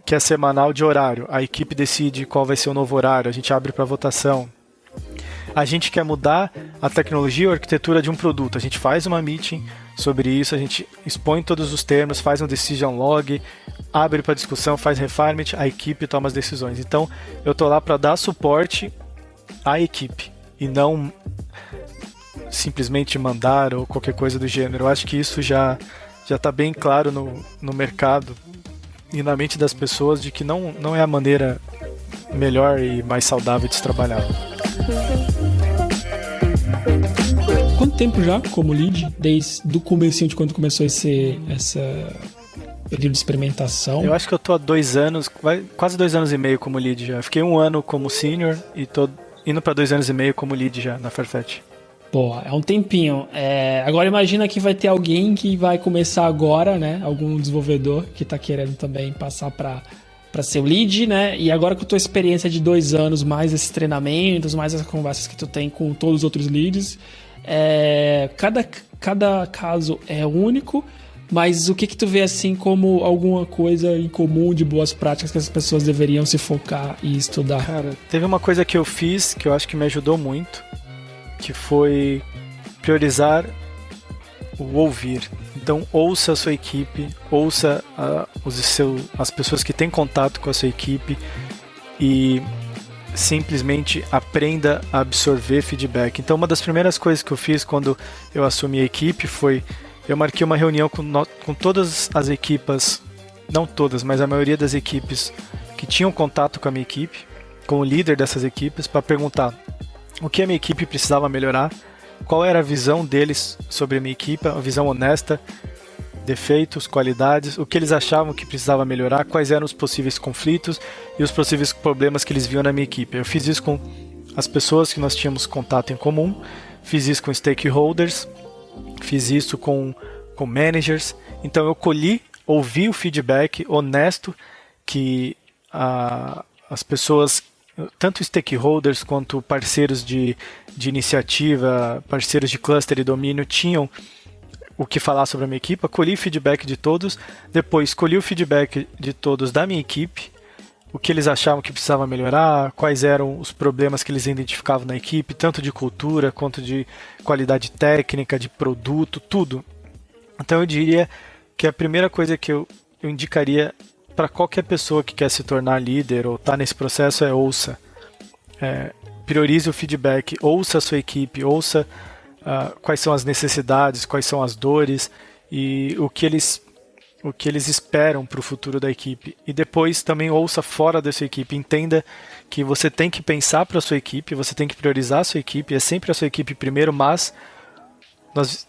que é semanal de horário. A equipe decide qual vai ser o novo horário, a gente abre para votação. A gente quer mudar a tecnologia ou a arquitetura de um produto. A gente faz uma meeting sobre isso, a gente expõe todos os termos, faz um decision log, abre para discussão, faz refinement, a equipe toma as decisões. Então, eu estou lá para dar suporte à equipe e não simplesmente mandar ou qualquer coisa do gênero. Eu acho que isso já está bem claro no mercado e na mente das pessoas de que não é a maneira melhor e mais saudável de se trabalhar. Quanto tempo já como lead? Desde o comecinho de quando começou essa período de experimentação? Eu acho que eu tô há 2 anos, quase 2 anos e meio como lead já. Fiquei 1 ano como senior e tô indo para 2 anos e meio como lead já na Farfetch. Pô, é um tempinho. Agora imagina que vai ter alguém que vai começar agora, né? Algum desenvolvedor que tá querendo também passar para ser o lead, né? E agora com a tua experiência de 2 anos, mais esses treinamentos, mais as conversas que tu tem com todos os outros leads, cada caso é único, mas o que tu vê assim como alguma coisa em comum de boas práticas que as pessoas deveriam se focar e estudar? Cara, teve uma coisa que eu fiz que eu acho que me ajudou muito, que foi priorizar o ouvir. Então, ouça a sua equipe, ouça as pessoas que têm contato com a sua equipe e simplesmente aprenda a absorver feedback. Então, uma das primeiras coisas que eu fiz quando eu assumi a equipe foi eu marquei uma reunião com todas as equipes, não todas, mas a maioria das equipes que tinham contato com a minha equipe, com o líder dessas equipes, para perguntar o que a minha equipe precisava melhorar, qual era a visão deles sobre a minha equipe, a visão honesta, defeitos, qualidades, o que eles achavam que precisava melhorar, quais eram os possíveis conflitos e os possíveis problemas que eles viam na minha equipe. Eu fiz isso com as pessoas que nós tínhamos contato em comum, fiz isso com stakeholders, fiz isso com managers. Então eu ouvi o feedback honesto que as pessoas, tanto stakeholders quanto parceiros de iniciativa, parceiros de cluster e domínio, tinham o que falar sobre a minha equipe. Colhi o feedback de todos, depois colhi o feedback de todos da minha equipe, o que eles achavam que precisava melhorar, quais eram os problemas que eles identificavam na equipe, tanto de cultura quanto de qualidade técnica, de produto, tudo. Então eu diria que a primeira coisa que eu indicaria para qualquer pessoa que quer se tornar líder ou está nesse processo é ouça. Priorize o feedback, ouça a sua equipe, ouça quais são as necessidades, quais são as dores e o que eles esperam para o futuro da equipe. E depois também ouça fora da sua equipe, entenda que você tem que pensar para a sua equipe, você tem que priorizar a sua equipe, é sempre a sua equipe primeiro, mas nós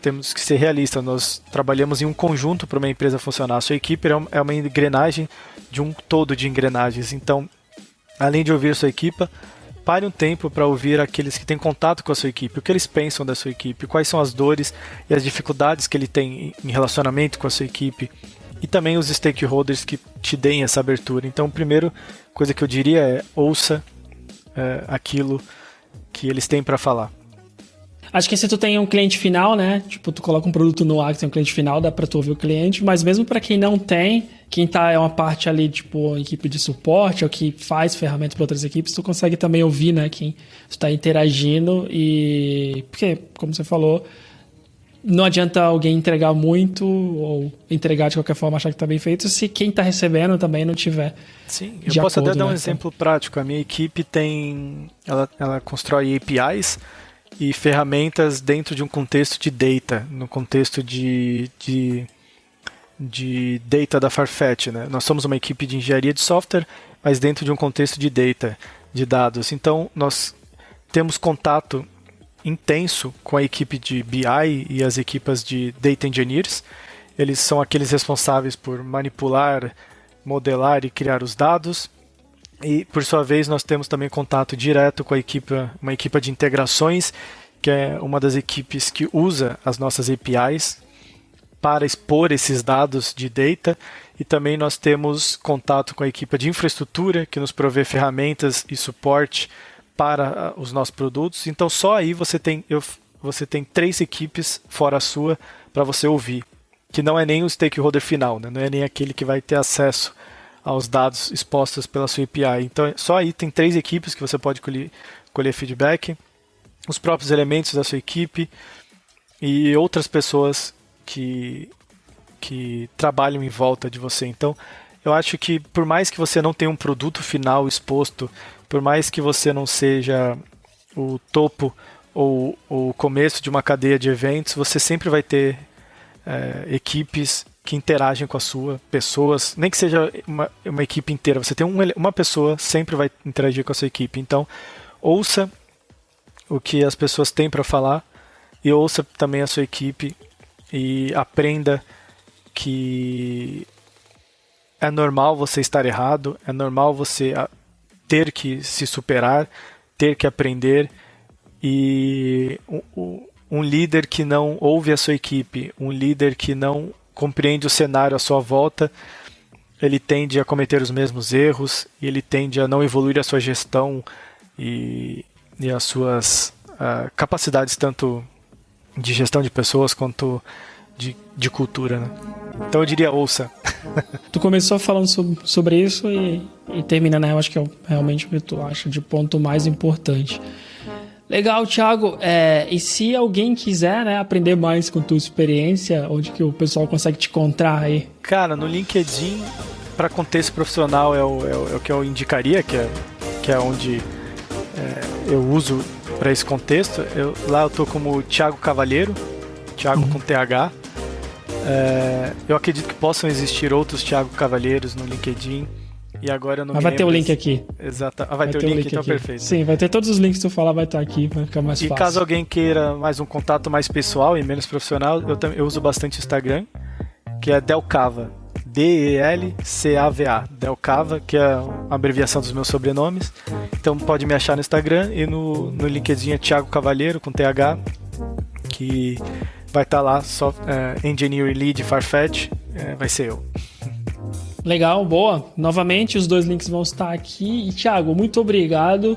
temos que ser realistas, nós trabalhamos em um conjunto para uma empresa funcionar. A sua equipe é uma engrenagem de um todo de engrenagens. Então, além de ouvir a sua equipe, pare um tempo para ouvir aqueles que têm contato com a sua equipe, o que eles pensam da sua equipe, quais são as dores e as dificuldades que ele tem em relacionamento com a sua equipe, e também os stakeholders que te deem essa abertura. Então, a primeira coisa que eu diria é ouça aquilo que eles têm para falar. Acho que se tu tem um cliente final, né? Tipo, tu coloca um produto no ar que tem um cliente final, dá pra tu ouvir o cliente, mas mesmo pra quem não tem, quem tá é uma parte ali, tipo, equipe de suporte, ou que faz ferramentas para outras equipes, tu consegue também ouvir, né? Quem está interagindo e... Porque, como você falou, não adianta alguém entregar muito ou entregar de qualquer forma, achar que está bem feito, se quem está recebendo também não tiver. Sim, eu posso até dar um exemplo prático. A minha equipe ela constrói APIs e ferramentas dentro de um contexto de data, no contexto de data da Farfetch, né? Nós somos uma equipe de engenharia de software, mas dentro de um contexto de data, de dados. Então, nós temos contato intenso com a equipe de BI e as equipes de Data Engineers. Eles são aqueles responsáveis por manipular, modelar e criar os dados. E, por sua vez, nós temos também contato direto com uma equipe de integrações, que é uma das equipes que usa as nossas APIs para expor esses dados de data. E também nós temos contato com a equipe de infraestrutura, que nos provê ferramentas e suporte para os nossos produtos. Então só aí você tem 3 equipes fora a sua para você ouvir, que não é nem o stakeholder final, né? Não é nem aquele que vai ter acesso aos dados expostos pela sua API. Então só aí tem 3 equipes que você pode colher feedback, os próprios elementos da sua equipe e outras pessoas que trabalham em volta de você. Então eu acho que por mais que você não tenha um produto final exposto, por mais que você não seja o topo ou o começo de uma cadeia de eventos, você sempre vai ter equipes que interagem com a sua, pessoas, nem que seja uma equipe inteira, você tem uma pessoa, sempre vai interagir com a sua equipe. Então, ouça o que as pessoas têm para falar e ouça também a sua equipe e aprenda que é normal você estar errado, é normal você ter que se superar, ter que aprender, e um líder que não ouve a sua equipe, um líder que não compreende o cenário à sua volta, ele tende a cometer os mesmos erros, e ele tende a não evoluir a sua gestão e as suas capacidades, tanto de gestão de pessoas quanto de cultura, né? Então eu diria ouça. Tu começou falando sobre isso e termina, né? Eu acho que é realmente o que tu acha de ponto mais importante. Legal, Thiago. E se alguém quiser, né, aprender mais com tua experiência, onde que o pessoal consegue te encontrar aí? Cara, no LinkedIn, para contexto profissional, é o que eu indicaria, que é onde eu uso para esse contexto. Lá eu tô como Thiago Cavalheiro, Thiago com TH. Eu acredito que possam existir outros Thiago Cavalheiros no LinkedIn. E agora eu não me vai ter o link aqui. Exato. Vai ter o link, então aqui. Perfeito. Sim, vai ter todos os links que tu falar, vai estar aqui, vai ficar mais fácil. E caso alguém queira mais um contato mais pessoal e menos profissional, eu uso bastante o Instagram, que é Delcava. DELCAVA. Delcava, que é a abreviação dos meus sobrenomes. Então pode me achar no Instagram, e no LinkedIn é Thiago Cavalheiro, com TH, que vai estar lá, Engineering Lead Farfetch, vai ser eu. Legal, boa. Novamente, os 2 links vão estar aqui. E, Thiago, muito obrigado.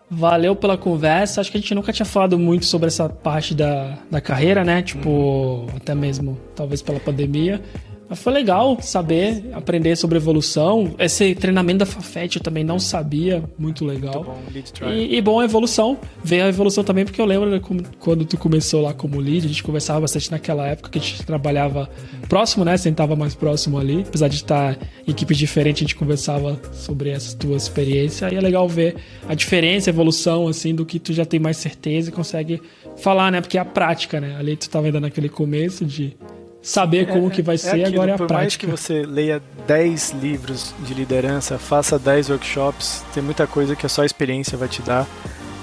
Valeu pela conversa. Acho que a gente nunca tinha falado muito sobre essa parte da carreira, né? Tipo, até mesmo, talvez pela pandemia. Mas foi legal saber, aprender sobre evolução. Esse treinamento da Farfetch eu também não sabia, muito legal. Muito bom, e bom a evolução, ver a evolução também, porque eu lembro quando tu começou lá como lead, a gente conversava bastante naquela época, que a gente trabalhava próximo, né? Sentava mais próximo ali. Apesar de estar em equipes diferentes, a gente conversava sobre essa tua experiência. E é legal ver a diferença, a evolução, assim, do que tu já tem mais certeza e consegue falar, né? Porque é a prática, né? Ali tu estava ainda naquele começo de saber como que vai ser, aquilo, agora é a por prática. Por mais que você leia 10 livros de liderança, faça 10 workshops, tem muita coisa que só a experiência vai te dar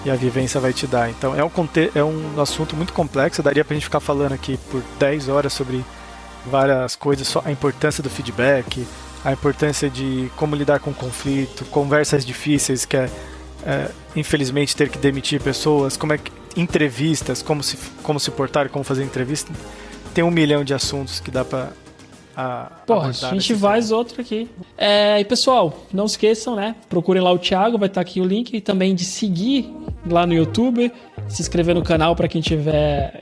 e a vivência vai te dar. Então é um assunto muito complexo, daria pra gente ficar falando aqui por 10 horas sobre várias coisas, só a importância do feedback, a importância de como lidar com conflito, conversas difíceis, que infelizmente ter que demitir pessoas, entrevistas, como se portar, como fazer entrevista. Tem 1 milhão de assuntos que dá pra a gente faz outro aqui. E pessoal, não esqueçam, né? Procurem lá o Thiago, vai estar aqui o link. E também de seguir lá no YouTube, se inscrever no canal para quem estiver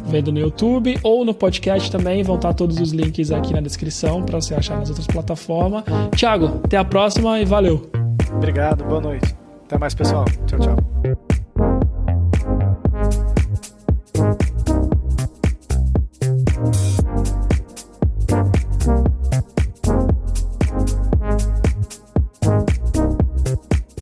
vendo no YouTube, ou no podcast também, vão estar todos os links aqui na descrição para você achar nas outras plataformas. Thiago, até a próxima e valeu! Obrigado, boa noite. Até mais, pessoal. Tchau, tchau.